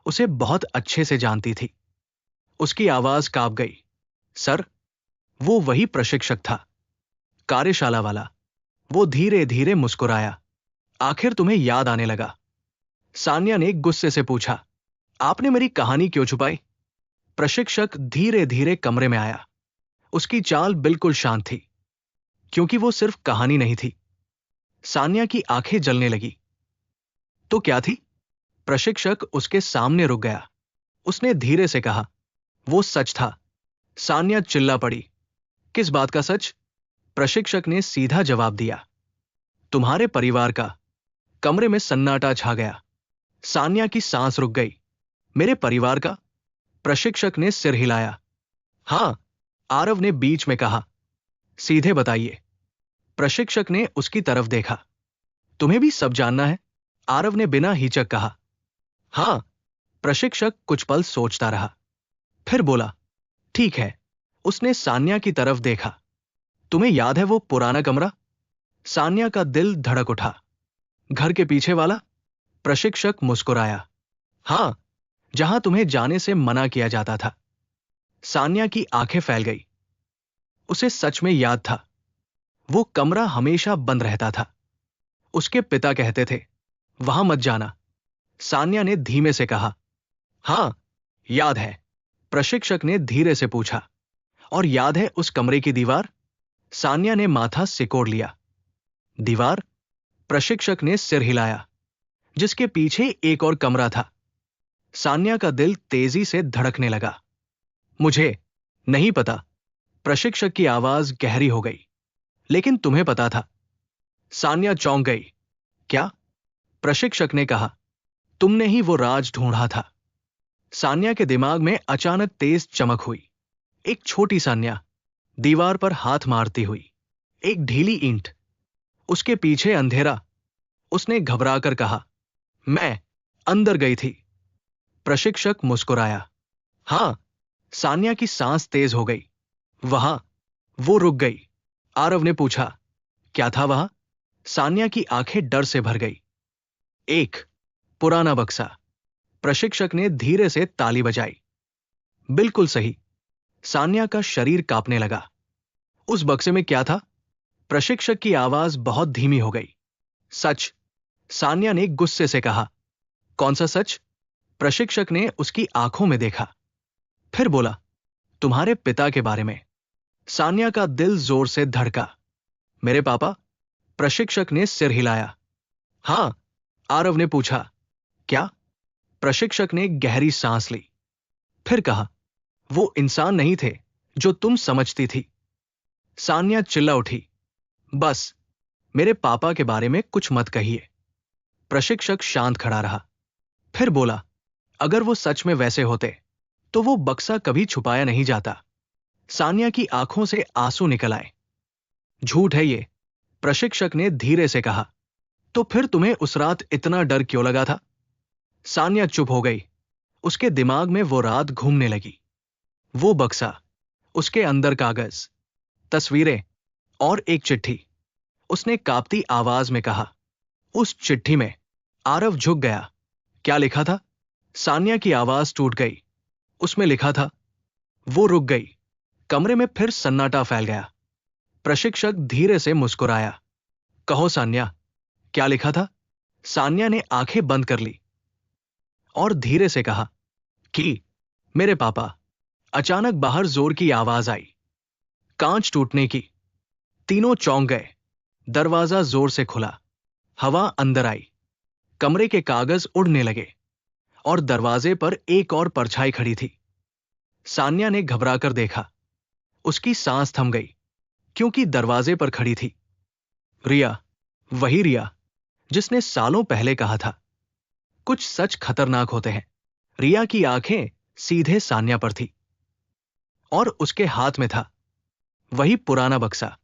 उसे बहुत अच्छे से जानती थी। उसकी आवाज कांप गई। सर। वो वही प्रशिक्षक था, कार्यशाला वाला। वो धीरे धीरे मुस्कुराया। आखिर तुम्हें याद आने लगा। सान्या ने गुस्से से पूछा, आपने मेरी कहानी क्यों छुपाई? प्रशिक्षक धीरे धीरे कमरे में आया। उसकी चाल बिल्कुल शांत थी, क्योंकि वो सिर्फ कहानी नहीं थी। सान्या की आंखें जलने लगी। तो क्या थी? प्रशिक्षक उसके सामने रुक गया। उसने धीरे से कहा, वो सच था। सान्या चिल्ला पड़ी। किस बात का सच? प्रशिक्षक ने सीधा जवाब दिया, तुम्हारे परिवार का। कमरे में सन्नाटा छा गया। सान्या की सांस रुक गई। मेरे परिवार का? प्रशिक्षक ने सिर हिलाया। हां, आरव ने बीच में कहा। सीधे बताइए। प्रशिक्षक ने उसकी तरफ देखा। तुम्हें भी सब जानना है? आरव ने बिना हिचक कहा। हां। प्रशिक्षक कुछ पल सोचता रहा, फिर बोला, ठीक है। उसने सान्या की तरफ देखा। तुम्हें याद है वो पुराना कमरा? सान्या का दिल धड़क उठा। घर के पीछे वाला? प्रशिक्षक मुस्कुराया। हां, जहां तुम्हें जाने से मना किया जाता था। सान्या की आंखें फैल गई। उसे सच में याद था। वो कमरा हमेशा बंद रहता था। उसके पिता कहते थे, वहां मत जाना। सान्या ने धीमे से कहा, हां, याद है। प्रशिक्षक ने धीरे से पूछा, और याद है उस कमरे की दीवार? सान्या ने माथा सिकोड़ लिया। दीवार? प्रशिक्षक ने सिर हिलाया। जिसके पीछे एक और कमरा था। सान्या का दिल तेजी से धड़कने लगा। मुझे नहीं पता। प्रशिक्षक की आवाज गहरी हो गई। लेकिन तुम्हें पता था। सान्या चौंक गई। क्या? प्रशिक्षक ने कहा, तुमने ही वो राज ढूंढा था। सान्या के दिमाग में अचानक तेज चमक हुई। एक छोटी सान्या, दीवार पर हाथ मारती हुई, एक ढीली ईंट, उसके पीछे अंधेरा। उसने घबराकर कहा, मैं अंदर गई थी। प्रशिक्षक मुस्कुराया। हां। सान्या की सांस तेज हो गई। वहां? वो रुक गई। आरव ने पूछा, क्या था वहां? सान्या की आंखें डर से भर गई। एक पुराना बक्सा। प्रशिक्षक ने धीरे से ताली बजाई। बिल्कुल सही। सान्या का शरीर कांपने लगा। उस बक्से में क्या था? प्रशिक्षक की आवाज बहुत धीमी हो गई। सच। सान्या ने गुस्से से कहा। कौन सा सच? प्रशिक्षक ने उसकी आंखों में देखा, फिर बोला, तुम्हारे पिता के बारे में। सान्या का दिल जोर से धड़का। मेरे पापा? प्रशिक्षक ने सिर हिलाया। हां। आरव ने पूछा, क्या? प्रशिक्षक ने गहरी सांस ली, फिर कहा, वो इंसान नहीं थे जो तुम समझती थी। सान्या चिल्ला उठी, बस, मेरे पापा के बारे में कुछ मत कहिए। प्रशिक्षक शांत खड़ा रहा, फिर बोला, अगर वो सच में वैसे होते तो वो बक्सा कभी छुपाया नहीं जाता। सान्या की आंखों से आंसू निकल आए। झूठ है ये, प्रशिक्षक ने धीरे से कहा। तो फिर तुम्हें उस रात इतना डर क्यों लगा था? सान्या चुप हो गई। उसके दिमाग में वो रात घूमने लगी। वो बक्सा, उसके अंदर कागज, तस्वीरें और एक चिट्ठी। उसने कांपती आवाज में कहा, उस चिट्ठी में। आरव झुक गया। क्या लिखा था? सान्या की आवाज टूट गई। उसमें लिखा था। वो रुक गई। कमरे में फिर सन्नाटा फैल गया। प्रशिक्षक धीरे से मुस्कुराया। कहो सान्या, क्या लिखा था? सान्या ने आंखें बंद कर ली और धीरे से कहा कि मेरे पापा। अचानक बाहर जोर की आवाज आई, कांच टूटने की। तीनों चौंक गए। दरवाजा जोर से खुला। हवा अंदर आई। कमरे के कागज उड़ने लगे और दरवाजे पर एक और परछाई खड़ी थी। सान्या ने घबराकर देखा। उसकी सांस थम गई, क्योंकि दरवाजे पर खड़ी थी रिया। वही रिया जिसने सालों पहले कहा था, कुछ सच खतरनाक होते हैं। रिया की आंखें सीधे सान्या पर थी और उसके हाथ में था वही पुराना बक्सा।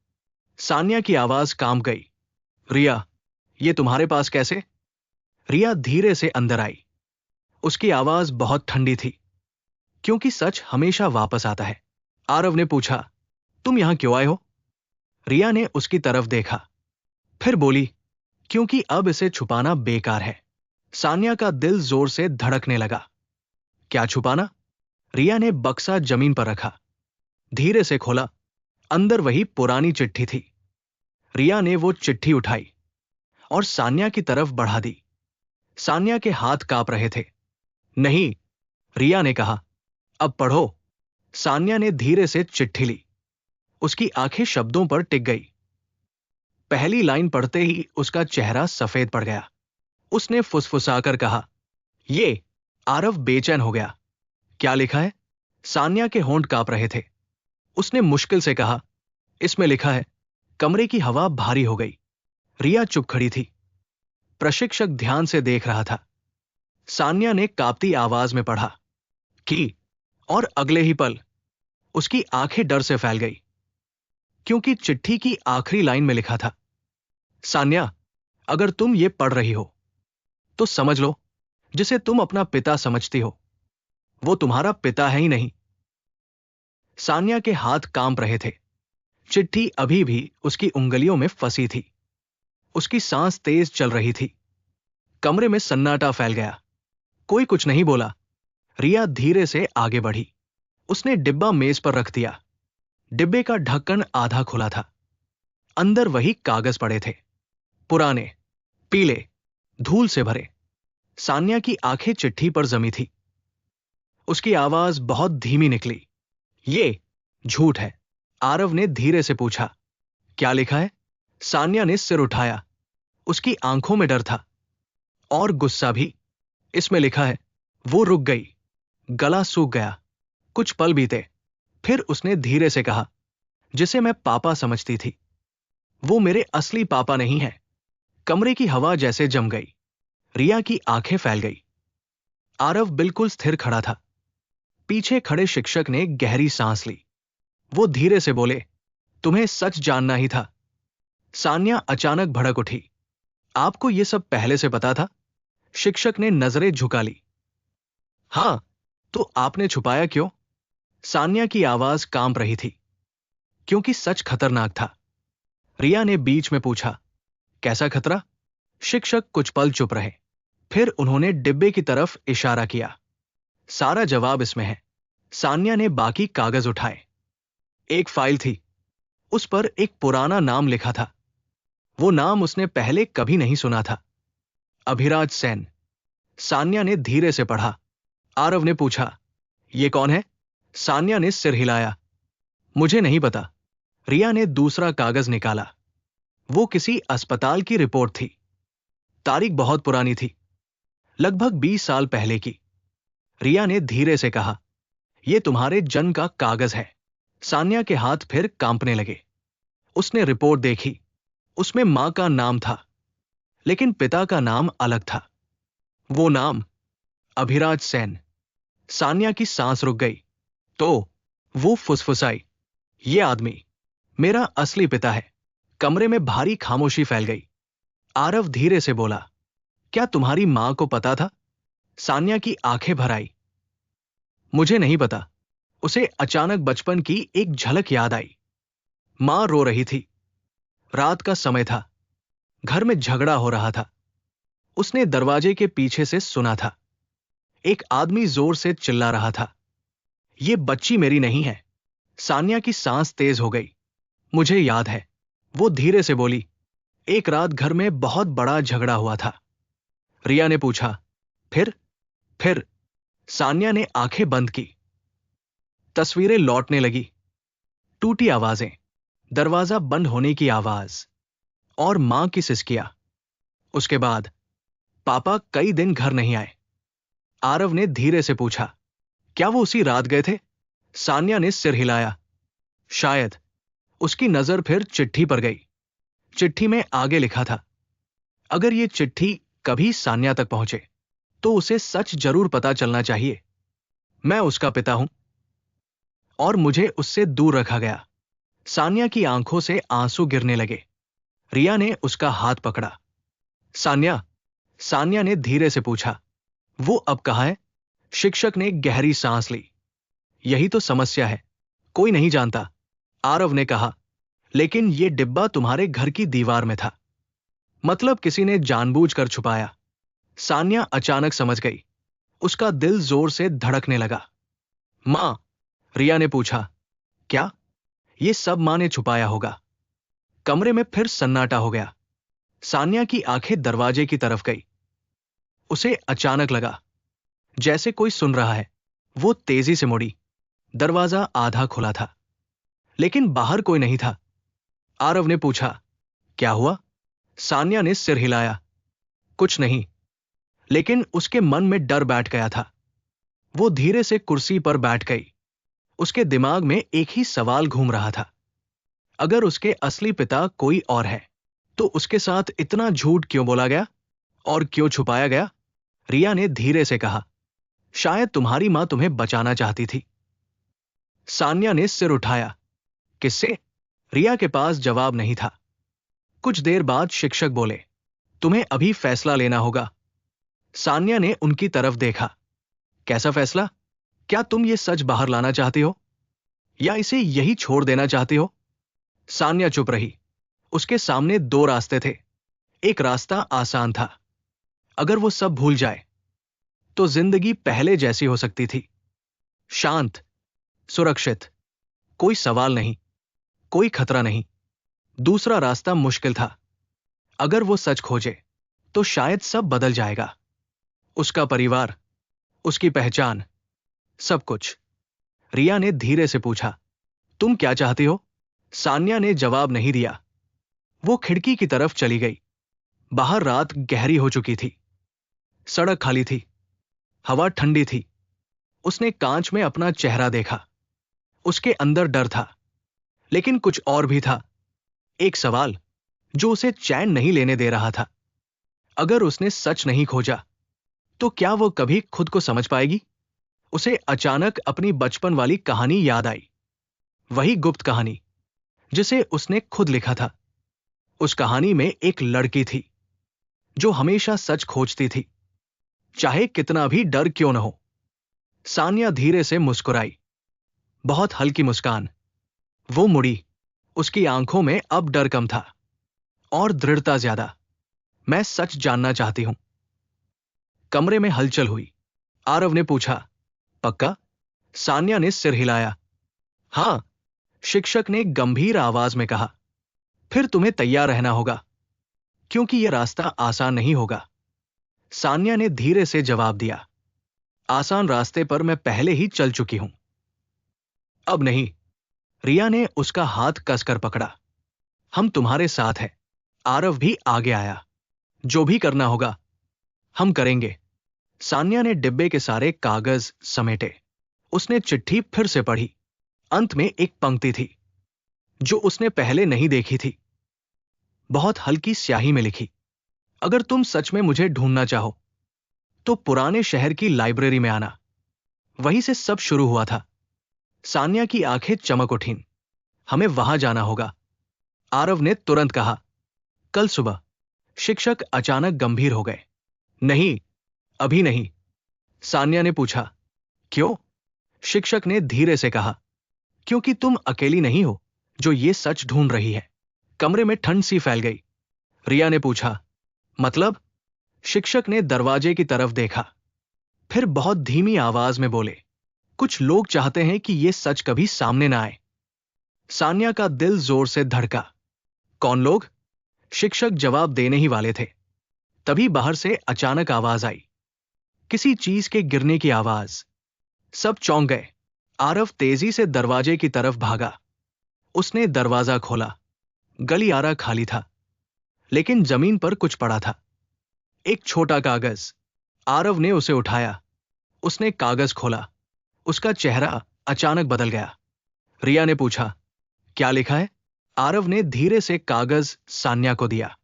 सान्या की आवाज कांप गई। रिया, ये तुम्हारे पास कैसे? रिया धीरे से अंदर आई। उसकी आवाज बहुत ठंडी थी, क्योंकि सच हमेशा वापस आता है। आरव ने पूछा, तुम यहां क्यों आए हो? रिया ने उसकी तरफ देखा, फिर बोली, क्योंकि अब इसे छुपाना बेकार है। सान्या का दिल जोर से धड़कने लगा। क्या छुपाना? रिया ने बक्सा जमीन पर रखा, धीरे से खोला। अंदर वही पुरानी चिट्ठी थी। रिया ने वो चिट्ठी उठाई और सान्या की तरफ बढ़ा दी। सान्या के हाथ कांप रहे थे। नहीं, रिया ने कहा, अब पढ़ो। सान्या ने धीरे से चिट्ठी ली। उसकी आंखें शब्दों पर टिक गई। पहली लाइन पढ़ते ही उसका चेहरा सफेद पड़ गया। उसने फुसफुसाकर कहा, ये। आरव बेचैन हो गया। क्या लिखा है? सान्या के होंठ कांप रहे थे। उसने मुश्किल से कहा, इसमें लिखा है। कमरे की हवा भारी हो गई। रिया चुप खड़ी थी। प्रशिक्षक ध्यान से देख रहा था। सान्या ने कांपती आवाज में पढ़ा कि, और अगले ही पल उसकी आंखें डर से फैल गई, क्योंकि चिट्ठी की आखिरी लाइन में लिखा था, सान्या, अगर तुम ये पढ़ रही हो तो समझ लो, जिसे तुम अपना पिता समझती हो वो तुम्हारा पिता है ही नहीं। सान्या के हाथ कांप रहे थे। चिट्ठी अभी भी उसकी उंगलियों में फंसी थी। उसकी सांस तेज चल रही थी। कमरे में सन्नाटा फैल गया। कोई कुछ नहीं बोला। रिया धीरे से आगे बढ़ी। उसने डिब्बा मेज पर रख दिया। डिब्बे का ढक्कन आधा खुला था। अंदर वही कागज पड़े थे, पुराने, पीले, धूल से भरे। सान्या की आंखें चिट्ठी पर जमी थी। उसकी आवाज बहुत धीमी निकली, ये झूठ है। आरव ने धीरे से पूछा, क्या लिखा है? सान्या ने सिर उठाया। उसकी आंखों में डर था और गुस्सा भी। इसमें लिखा है। वो रुक गई। गला सूख गया। कुछ पल बीते। फिर उसने धीरे से कहा, जिसे मैं पापा समझती थी वो मेरे असली पापा नहीं है। कमरे की हवा जैसे जम गई। रिया की आंखें फैल गई। आरव बिल्कुल स्थिर खड़ा था। पीछे खड़े शिक्षक ने गहरी सांस ली। वो धीरे से बोले, तुम्हें सच जानना ही था। सान्या अचानक भड़क उठी। आपको ये सब पहले से पता था? शिक्षक ने नजरें झुका ली। हां, तो आपने छुपाया क्यों? सान्या की आवाज कांप रही थी, क्योंकि सच खतरनाक था। रिया ने बीच में पूछा, कैसा खतरा? शिक्षक कुछ पल चुप रहे। फिर उन्होंने डिब्बे की तरफ इशारा किया। सारा जवाब इसमें है। सान्या ने बाकी कागज उठाए। एक फाइल थी। उस पर एक पुराना नाम लिखा था। वो नाम उसने पहले कभी नहीं सुना था। अभिराज सेन। सान्या ने धीरे से पढ़ा। आरव ने पूछा, ये कौन है? सान्या ने सिर हिलाया। मुझे नहीं पता। रिया ने दूसरा कागज निकाला। वो किसी अस्पताल की रिपोर्ट थी। तारीख बहुत पुरानी थी, लगभग 20 साल पहले की। रिया ने धीरे से कहा, यह तुम्हारे जन्म का कागज है। सान्या के हाथ फिर कांपने लगे। उसने रिपोर्ट देखी। उसमें मां का नाम था, लेकिन पिता का नाम अलग था। वो नाम, अभिराज सेन। सान्या की सांस रुक गई। तो वो फुसफुसाई, ये आदमी मेरा असली पिता है। कमरे में भारी खामोशी फैल गई। आरव धीरे से बोला, क्या तुम्हारी मां को पता था? सान्या की आंखें भर आई। मुझे नहीं पता। उसे अचानक बचपन की एक झलक याद आई। मां रो रही थी। रात का समय था। घर में झगड़ा हो रहा था। उसने दरवाजे के पीछे से सुना था। एक आदमी जोर से चिल्ला रहा था, ये बच्ची मेरी नहीं है। सान्या की सांस तेज हो गई। मुझे याद है, वो धीरे से बोली, एक रात घर में बहुत बड़ा झगड़ा हुआ था। रिया ने पूछा, फिर? सान्या ने आंखें बंद की। तस्वीरें लौटने लगी। टूटी आवाजें, दरवाजा बंद होने की आवाज और मां की सिसकियां। उसके बाद पापा कई दिन घर नहीं आए। आरव ने धीरे से पूछा, क्या वो उसी रात गए थे? सान्या ने सिर हिलाया। शायद। उसकी नजर फिर चिट्ठी पर गई। चिट्ठी में आगे लिखा था, अगर ये चिट्ठी कभी सान्या तक पहुंचे तो उसे सच जरूर पता चलना चाहिए। मैं उसका पिता हूं और मुझे उससे दूर रखा गया। सान्या की आंखों से आंसू गिरने लगे। रिया ने उसका हाथ पकड़ा। सान्या, सान्या ने धीरे से पूछा, वो अब कहाँ है? शिक्षक ने गहरी सांस ली। यही तो समस्या है, कोई नहीं जानता। आरव ने कहा, लेकिन ये डिब्बा तुम्हारे घर की दीवार में था। मतलब किसी ने जानबूझकर छुपाया। सान्या अचानक समझ गई। उसका दिल जोर से धड़कने लगा। मां, रिया ने पूछा, क्या ये सब मां ने छुपाया होगा? कमरे में फिर सन्नाटा हो गया। सान्या की आंखें दरवाजे की तरफ गई। उसे अचानक लगा जैसे कोई सुन रहा है। वो तेजी से मुड़ी। दरवाजा आधा खुला था, लेकिन बाहर कोई नहीं था। आरव ने पूछा, क्या हुआ? सान्या ने सिर हिलाया। कुछ नहीं। लेकिन उसके मन में डर बैठ गया था। वो धीरे से कुर्सी पर बैठ गई। उसके दिमाग में एक ही सवाल घूम रहा था, अगर उसके असली पिता कोई और है तो उसके साथ इतना झूठ क्यों बोला गया और क्यों छुपाया गया? रिया ने धीरे से कहा, शायद तुम्हारी मां तुम्हें बचाना चाहती थी। सान्या ने सिर उठाया। किससे? रिया के पास जवाब नहीं था। कुछ देर बाद शिक्षक बोले, तुम्हें अभी फैसला लेना होगा। सान्या ने उनकी तरफ देखा। कैसा फैसला? क्या तुम ये सच बाहर लाना चाहती हो या इसे यही छोड़ देना चाहती हो? सान्या चुप रही। उसके सामने दो रास्ते थे। एक रास्ता आसान था, अगर वो सब भूल जाए तो जिंदगी पहले जैसी हो सकती थी, शांत, सुरक्षित, कोई सवाल नहीं, कोई खतरा नहीं। दूसरा रास्ता मुश्किल था। अगर वो सच खोजे तो शायद सब बदल जाएगा, उसका परिवार, उसकी पहचान, सब कुछ। रिया ने धीरे से पूछा, तुम क्या चाहती हो? सान्या ने जवाब नहीं दिया। वो खिड़की की तरफ चली गई। बाहर रात गहरी हो चुकी थी। सड़क खाली थी। हवा ठंडी थी। उसने कांच में अपना चेहरा देखा। उसके अंदर डर था, लेकिन कुछ और भी था। एक सवाल जो उसे चैन नहीं लेने दे रहा था। अगर उसने सच नहीं खोजा तो क्या वो कभी खुद को समझ पाएगी? उसे अचानक अपनी बचपन वाली कहानी याद आई। वही गुप्त कहानी जिसे उसने खुद लिखा था। उस कहानी में एक लड़की थी जो हमेशा सच खोजती थी, चाहे कितना भी डर क्यों न हो। सान्या धीरे से मुस्कुराई, बहुत हल्की मुस्कान। वो मुड़ी। उसकी आंखों में अब डर कम था और दृढ़ता ज्यादा। मैं सच जानना चाहती हूं। कमरे में हलचल हुई। आरव ने पूछा, पक्का? सान्या ने सिर हिलाया। हां, शिक्षक ने गंभीर आवाज में कहा। फिर तुम्हें तैयार रहना होगा, क्योंकि यह रास्ता आसान नहीं होगा। सान्या ने धीरे से जवाब दिया, आसान रास्ते पर मैं पहले ही चल चुकी हूं। अब नहीं। रिया ने उसका हाथ कसकर पकड़ा। हम तुम्हारे साथ हैं। आरव भी आगे आया। जो भी करना होगा हम करेंगे। सान्या ने डिब्बे के सारे कागज समेटे। उसने चिट्ठी फिर से पढ़ी। अंत में एक पंक्ति थी जो उसने पहले नहीं देखी थी। बहुत हल्की स्याही में लिखी, अगर तुम सच में मुझे ढूंढना चाहो तो पुराने शहर की लाइब्रेरी में आना। वहीं से सब शुरू हुआ था। सान्या की आंखें चमक उठीं। हमें वहां जाना होगा। आरव ने तुरंत कहा, कल सुबह। शिक्षक अचानक गंभीर हो गए। नहीं, अभी नहीं, सान्या ने पूछा। क्यों? शिक्षक ने धीरे से कहा। क्योंकि तुम अकेली नहीं हो जो ये सच ढूंढ रही है। कमरे में ठंड सी फैल गई। रिया ने पूछा, मतलब? शिक्षक ने दरवाजे की तरफ देखा, फिर बहुत धीमी आवाज में बोले, कुछ लोग चाहते हैं कि यह सच कभी सामने ना आए। सान्या का दिल जोर से धड़का। कौन लोग? शिक्षक जवाब देने ही वाले थे, तभी बाहर से अचानक आवाज आई, किसी चीज के गिरने की आवाज। सब चौंक गए। आरव तेजी से दरवाजे की तरफ भागा। उसने दरवाजा खोला। गलियारा खाली था, लेकिन जमीन पर कुछ पड़ा था। एक छोटा कागज। आरव ने उसे उठाया। उसने कागज खोला। उसका चेहरा अचानक बदल गया। रिया ने पूछा, क्या लिखा है? आरव ने धीरे से कागज सान्या को दिया।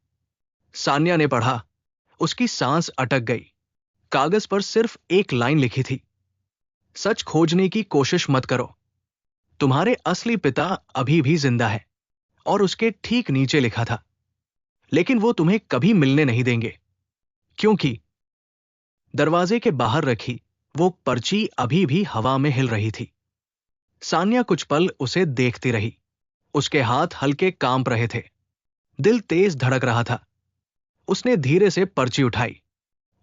सान्या ने पढ़ा। उसकी सांस अटक गई। कागज पर सिर्फ एक लाइन लिखी थी, सच खोजने की कोशिश मत करो। तुम्हारे असली पिता अभी भी जिंदा है। और उसके ठीक नीचे लिखा था, लेकिन वो तुम्हें कभी मिलने नहीं देंगे, क्योंकि दरवाजे के बाहर रखी वो पर्ची अभी भी हवा में हिल रही थी। सान्या कुछ पल उसे देखती रही। उसके हाथ हल्के कांप रहे थे, दिल तेज धड़क रहा था। उसने धीरे से पर्ची उठाई।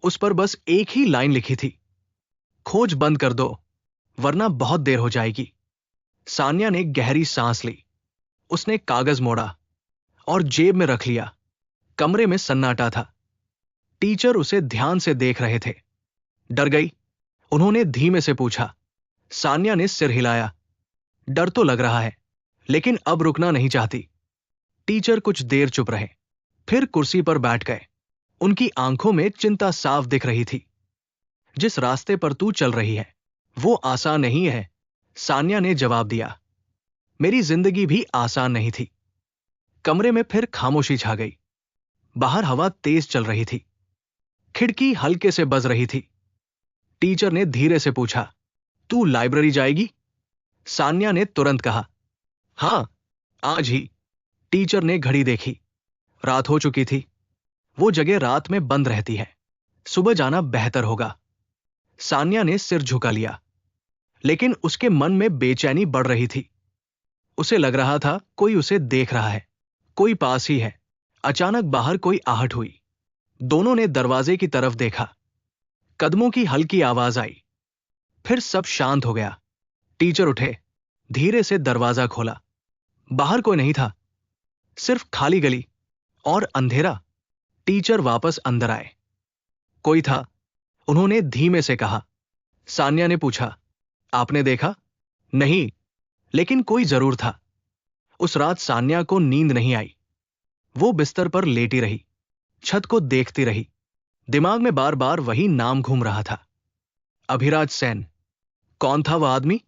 उस पर बस एक ही लाइन लिखी थी, खोज बंद कर दो, वरना बहुत देर हो जाएगी। सान्या ने गहरी सांस ली। उसने कागज मोड़ा और जेब में रख लिया। कमरे में सन्नाटा था। टीचर उसे ध्यान से देख रहे थे। डर गई? उन्होंने धीमे से पूछा। सान्या ने सिर हिलाया। डर तो लग रहा है, लेकिन अब रुकना नहीं चाहती। टीचर कुछ देर चुप रहे, फिर कुर्सी पर बैठ गए। उनकी आंखों में चिंता साफ दिख रही थी। जिस रास्ते पर तू चल रही है वो आसान नहीं है, सान्या ने जवाब दिया। मेरी जिंदगी भी आसान नहीं थी। कमरे में फिर खामोशी छा गई। बाहर हवा तेज चल रही थी। खिड़की हल्के से बज रही थी। टीचर ने धीरे से पूछा, तू लाइब्रेरी जाएगी? सान्या ने तुरंत कहा, हां, आज ही। टीचर ने घड़ी देखी। रात हो चुकी थी। वो जगह रात में बंद रहती है, सुबह जाना बेहतर होगा। सान्या ने सिर झुका लिया, लेकिन उसके मन में बेचैनी बढ़ रही थी। उसे लग रहा था कोई उसे देख रहा है, कोई पास ही है। अचानक बाहर कोई आहट हुई। दोनों ने दरवाजे की तरफ देखा। कदमों की हल्की आवाज आई। फिर सब शांत हो गया। टीचर उठे, धीरे से दरवाजा खोला। बाहर कोई नहीं था, सिर्फ खाली गली और अंधेरा। टीचर वापस अंदर आए। कोई था, उन्होंने धीमे से कहा। सान्या ने पूछा, आपने देखा? नहीं, लेकिन कोई जरूर था। उस रात सान्या को नींद नहीं आई। वो बिस्तर पर लेटी रही, छत को देखती रही। दिमाग में बार बार वही नाम घूम रहा था, अभिराज सेन। कौन था वह आदमी,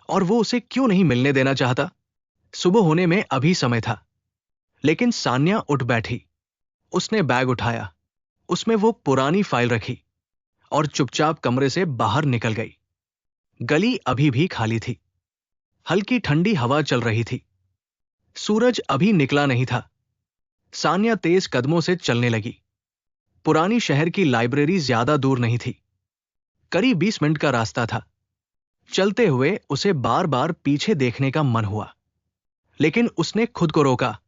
और वो उसे क्यों नहीं मिलने देना चाहता? सुबह होने में अभी समय था। लेकिन सान्या उठ बैठी। उसने बैग उठाया, उसमें वो पुरानी फाइल रखी और चुपचाप कमरे से बाहर निकल गई। गली अभी भी खाली थी। हल्की ठंडी हवा चल रही थी। सूरज अभी निकला नहीं था। सान्या तेज कदमों से चलने लगी। पुरानी शहर की लाइब्रेरी ज्यादा दूर नहीं थी, करीब 20 मिनट का रास्ता था। चलते हुए उसे बार बार पीछे देखने का मन हुआ, लेकिन उसने खुद को रोका।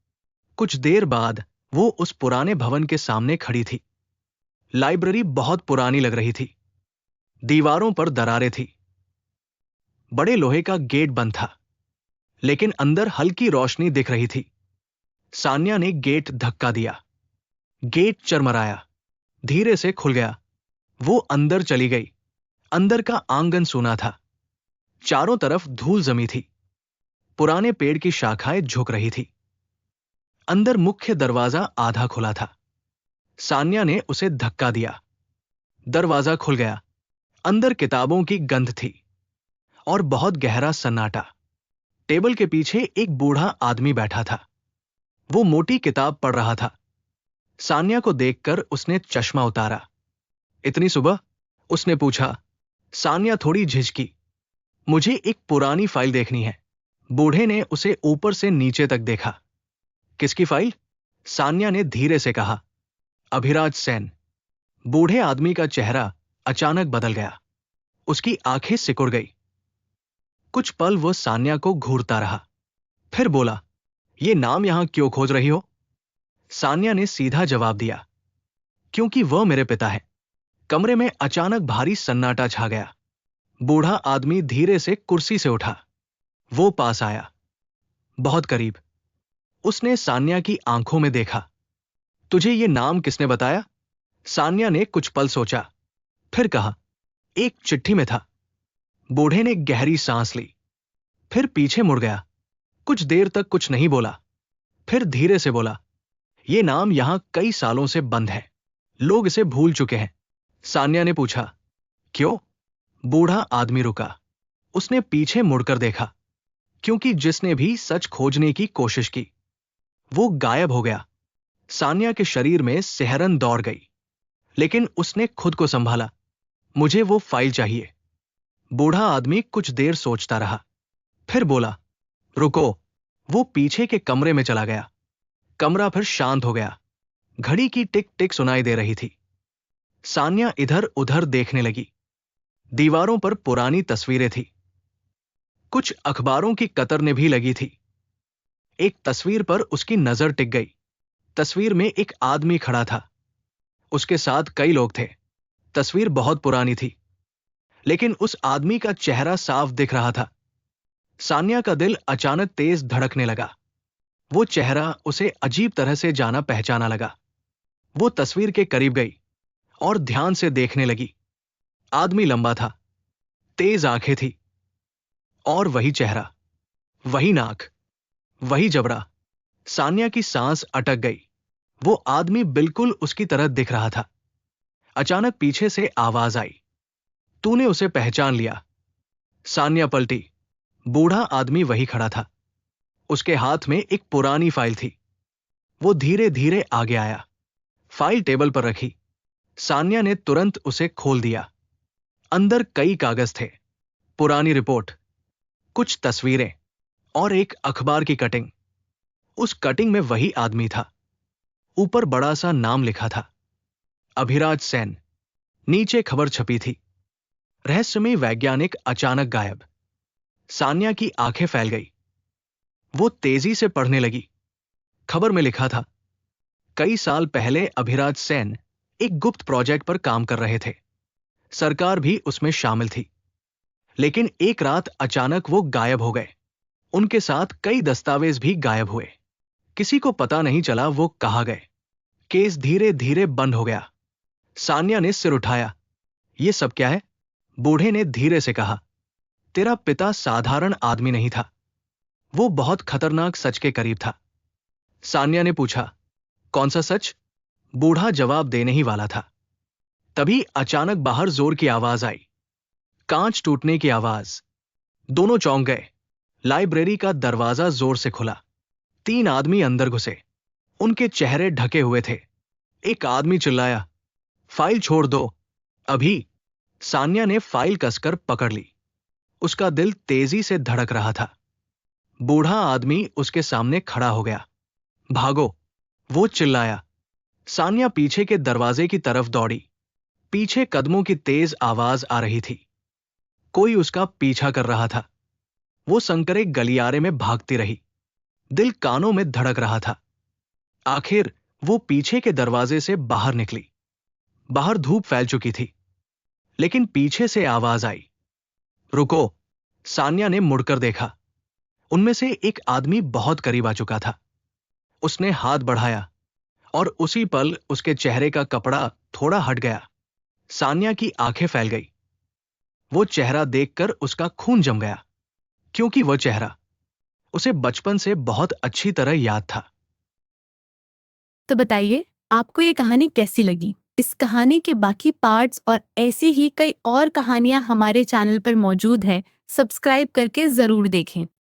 कुछ देर बाद वो उस पुराने भवन के सामने खड़ी थी। लाइब्रेरी बहुत पुरानी लग रही थी। दीवारों पर दरारें थी। बड़े लोहे का गेट बंद था, लेकिन अंदर हल्की रोशनी दिख रही थी। सान्या ने गेट धक्का दिया। गेट चरमराया, धीरे से खुल गया। वो अंदर चली गई। अंदर का आंगन सूना था। चारों तरफ धूल जमी थी। पुराने पेड़ की शाखाएं झुक रही थी। अंदर मुख्य दरवाजा आधा खुला था। सान्या ने उसे धक्का दिया। दरवाजा खुल गया। अंदर किताबों की गंध थी और बहुत गहरा सन्नाटा। टेबल के पीछे एक बूढ़ा आदमी बैठा था। वो मोटी किताब पढ़ रहा था। सान्या को देखकर उसने चश्मा उतारा। इतनी सुबह? उसने पूछा। सान्या थोड़ी झिझकी। मुझे एक पुरानी फाइल देखनी है। बूढ़े ने उसे ऊपर से नीचे तक देखा। किसकी फाइल? सान्या ने धीरे से कहा। अभिराज सेन। बूढ़े आदमी का चेहरा अचानक बदल गया। उसकी आंखें सिकुड़ गई। कुछ पल वो सान्या को घूरता रहा, फिर बोला, ये नाम यहां क्यों खोज रही हो? सान्या ने सीधा जवाब दिया, क्योंकि वह मेरे पिता है। कमरे में अचानक भारी सन्नाटा छा गया। बूढ़ा आदमी धीरे से कुर्सी से उठा। वो पास आया, बहुत करीब। उसने सान्या की आंखों में देखा। तुझे ये नाम किसने बताया? सान्या ने कुछ पल सोचा, फिर कहा, एक चिट्ठी में था। बूढ़े ने गहरी सांस ली, फिर पीछे मुड़ गया। कुछ देर तक कुछ नहीं बोला, फिर धीरे से बोला, ये नाम यहां कई सालों से बंद है। लोग इसे भूल चुके हैं। सान्या ने पूछा, क्यों? बूढ़ा आदमी रुका। उसने पीछे मुड़कर देखा, क्योंकि जिसने भी सच खोजने की कोशिश की वो गायब हो गया। सान्या के शरीर में सिहरन दौड़ गई, लेकिन उसने खुद को संभाला। मुझे वो फाइल चाहिए। बूढ़ा आदमी कुछ देर सोचता रहा, फिर बोला, रुको। वो पीछे के कमरे में चला गया। कमरा फिर शांत हो गया। घड़ी की टिक टिक सुनाई दे रही थी। सान्या इधर उधर देखने लगी। दीवारों पर पुरानी तस्वीरें थी। कुछ अखबारों की कतरने भी लगी थी। एक तस्वीर पर उसकी नजर टिक गई। तस्वीर में एक आदमी खड़ा था। उसके साथ कई लोग थे। तस्वीर बहुत पुरानी थी, लेकिन उस आदमी का चेहरा साफ दिख रहा था। सान्या का दिल अचानक तेज धड़कने लगा। वो चेहरा उसे अजीब तरह से जाना पहचाना लगा। वो तस्वीर के करीब गई और ध्यान से देखने लगी। आदमी लंबा था, तेज आंखें थी, और वही चेहरा, वही नाक, वही जबड़ा। सान्या की सांस अटक गई। वो आदमी बिल्कुल उसकी तरह दिख रहा था। अचानक पीछे से आवाज आई, तूने उसे पहचान लिया? सान्या पलटी। बूढ़ा आदमी वही खड़ा था। उसके हाथ में एक पुरानी फाइल थी। वो धीरे धीरे आगे आया, फाइल टेबल पर रखी। सान्या ने तुरंत उसे खोल दिया। अंदर कई कागज थे, पुरानी रिपोर्ट, कुछ तस्वीरें और एक अखबार की कटिंग। उस कटिंग में वही आदमी था। ऊपर बड़ा सा नाम लिखा था, अभिराज सेन। नीचे खबर छपी थी, रहस्यमय वैज्ञानिक अचानक गायब। सान्या की आंखें फैल गई। वो तेजी से पढ़ने लगी। खबर में लिखा था, कई साल पहले अभिराज सेन एक गुप्त प्रोजेक्ट पर काम कर रहे थे। सरकार भी उसमें शामिल थी, लेकिन एक रात अचानक वो गायब हो गए। उनके साथ कई दस्तावेज भी गायब हुए। किसी को पता नहीं चला वो कहाँ गए। केस धीरे धीरे बंद हो गया। सान्या ने सिर उठाया। ये सब क्या है? बूढ़े ने धीरे से कहा, तेरा पिता साधारण आदमी नहीं था। वो बहुत खतरनाक सच के करीब था। सान्या ने पूछा, कौन सा सच? बूढ़ा जवाब देने ही वाला था, तभी अचानक बाहर जोर की आवाज आई, कांच टूटने की आवाज। दोनों चौंक गए। लाइब्रेरी का दरवाजा जोर से खुला। 3 आदमी अंदर घुसे। उनके चेहरे ढके हुए थे। एक आदमी चिल्लाया, फाइल छोड़ दो, अभी। सान्या ने फाइल कसकर पकड़ ली। उसका दिल तेजी से धड़क रहा था। बूढ़ा आदमी उसके सामने खड़ा हो गया। भागो, वो चिल्लाया। सान्या पीछे के दरवाजे की तरफ दौड़ी। पीछे कदमों की तेज आवाज आ रही थी। कोई उसका पीछा कर रहा था। वो संकरे गलियारे में भागती रही। दिल कानों में धड़क रहा था। आखिर वो पीछे के दरवाजे से बाहर निकली। बाहर धूप फैल चुकी थी, लेकिन पीछे से आवाज आई, रुको। सान्या ने मुड़कर देखा। उनमें से एक आदमी बहुत करीब आ चुका था। उसने हाथ बढ़ाया और उसी पल उसके चेहरे का कपड़ा थोड़ा हट गया। सान्या की आंखें फैल गई। वो चेहरा देखकर उसका खून जम गया, क्योंकि वह चेहरा उसे बचपन से बहुत अच्छी तरह याद था। तो बताइए, आपको ये कहानी कैसी लगी? इस कहानी के बाकी पार्ट्स और ऐसी ही कई और कहानियां हमारे चैनल पर मौजूद है। सब्सक्राइब करके जरूर देखें।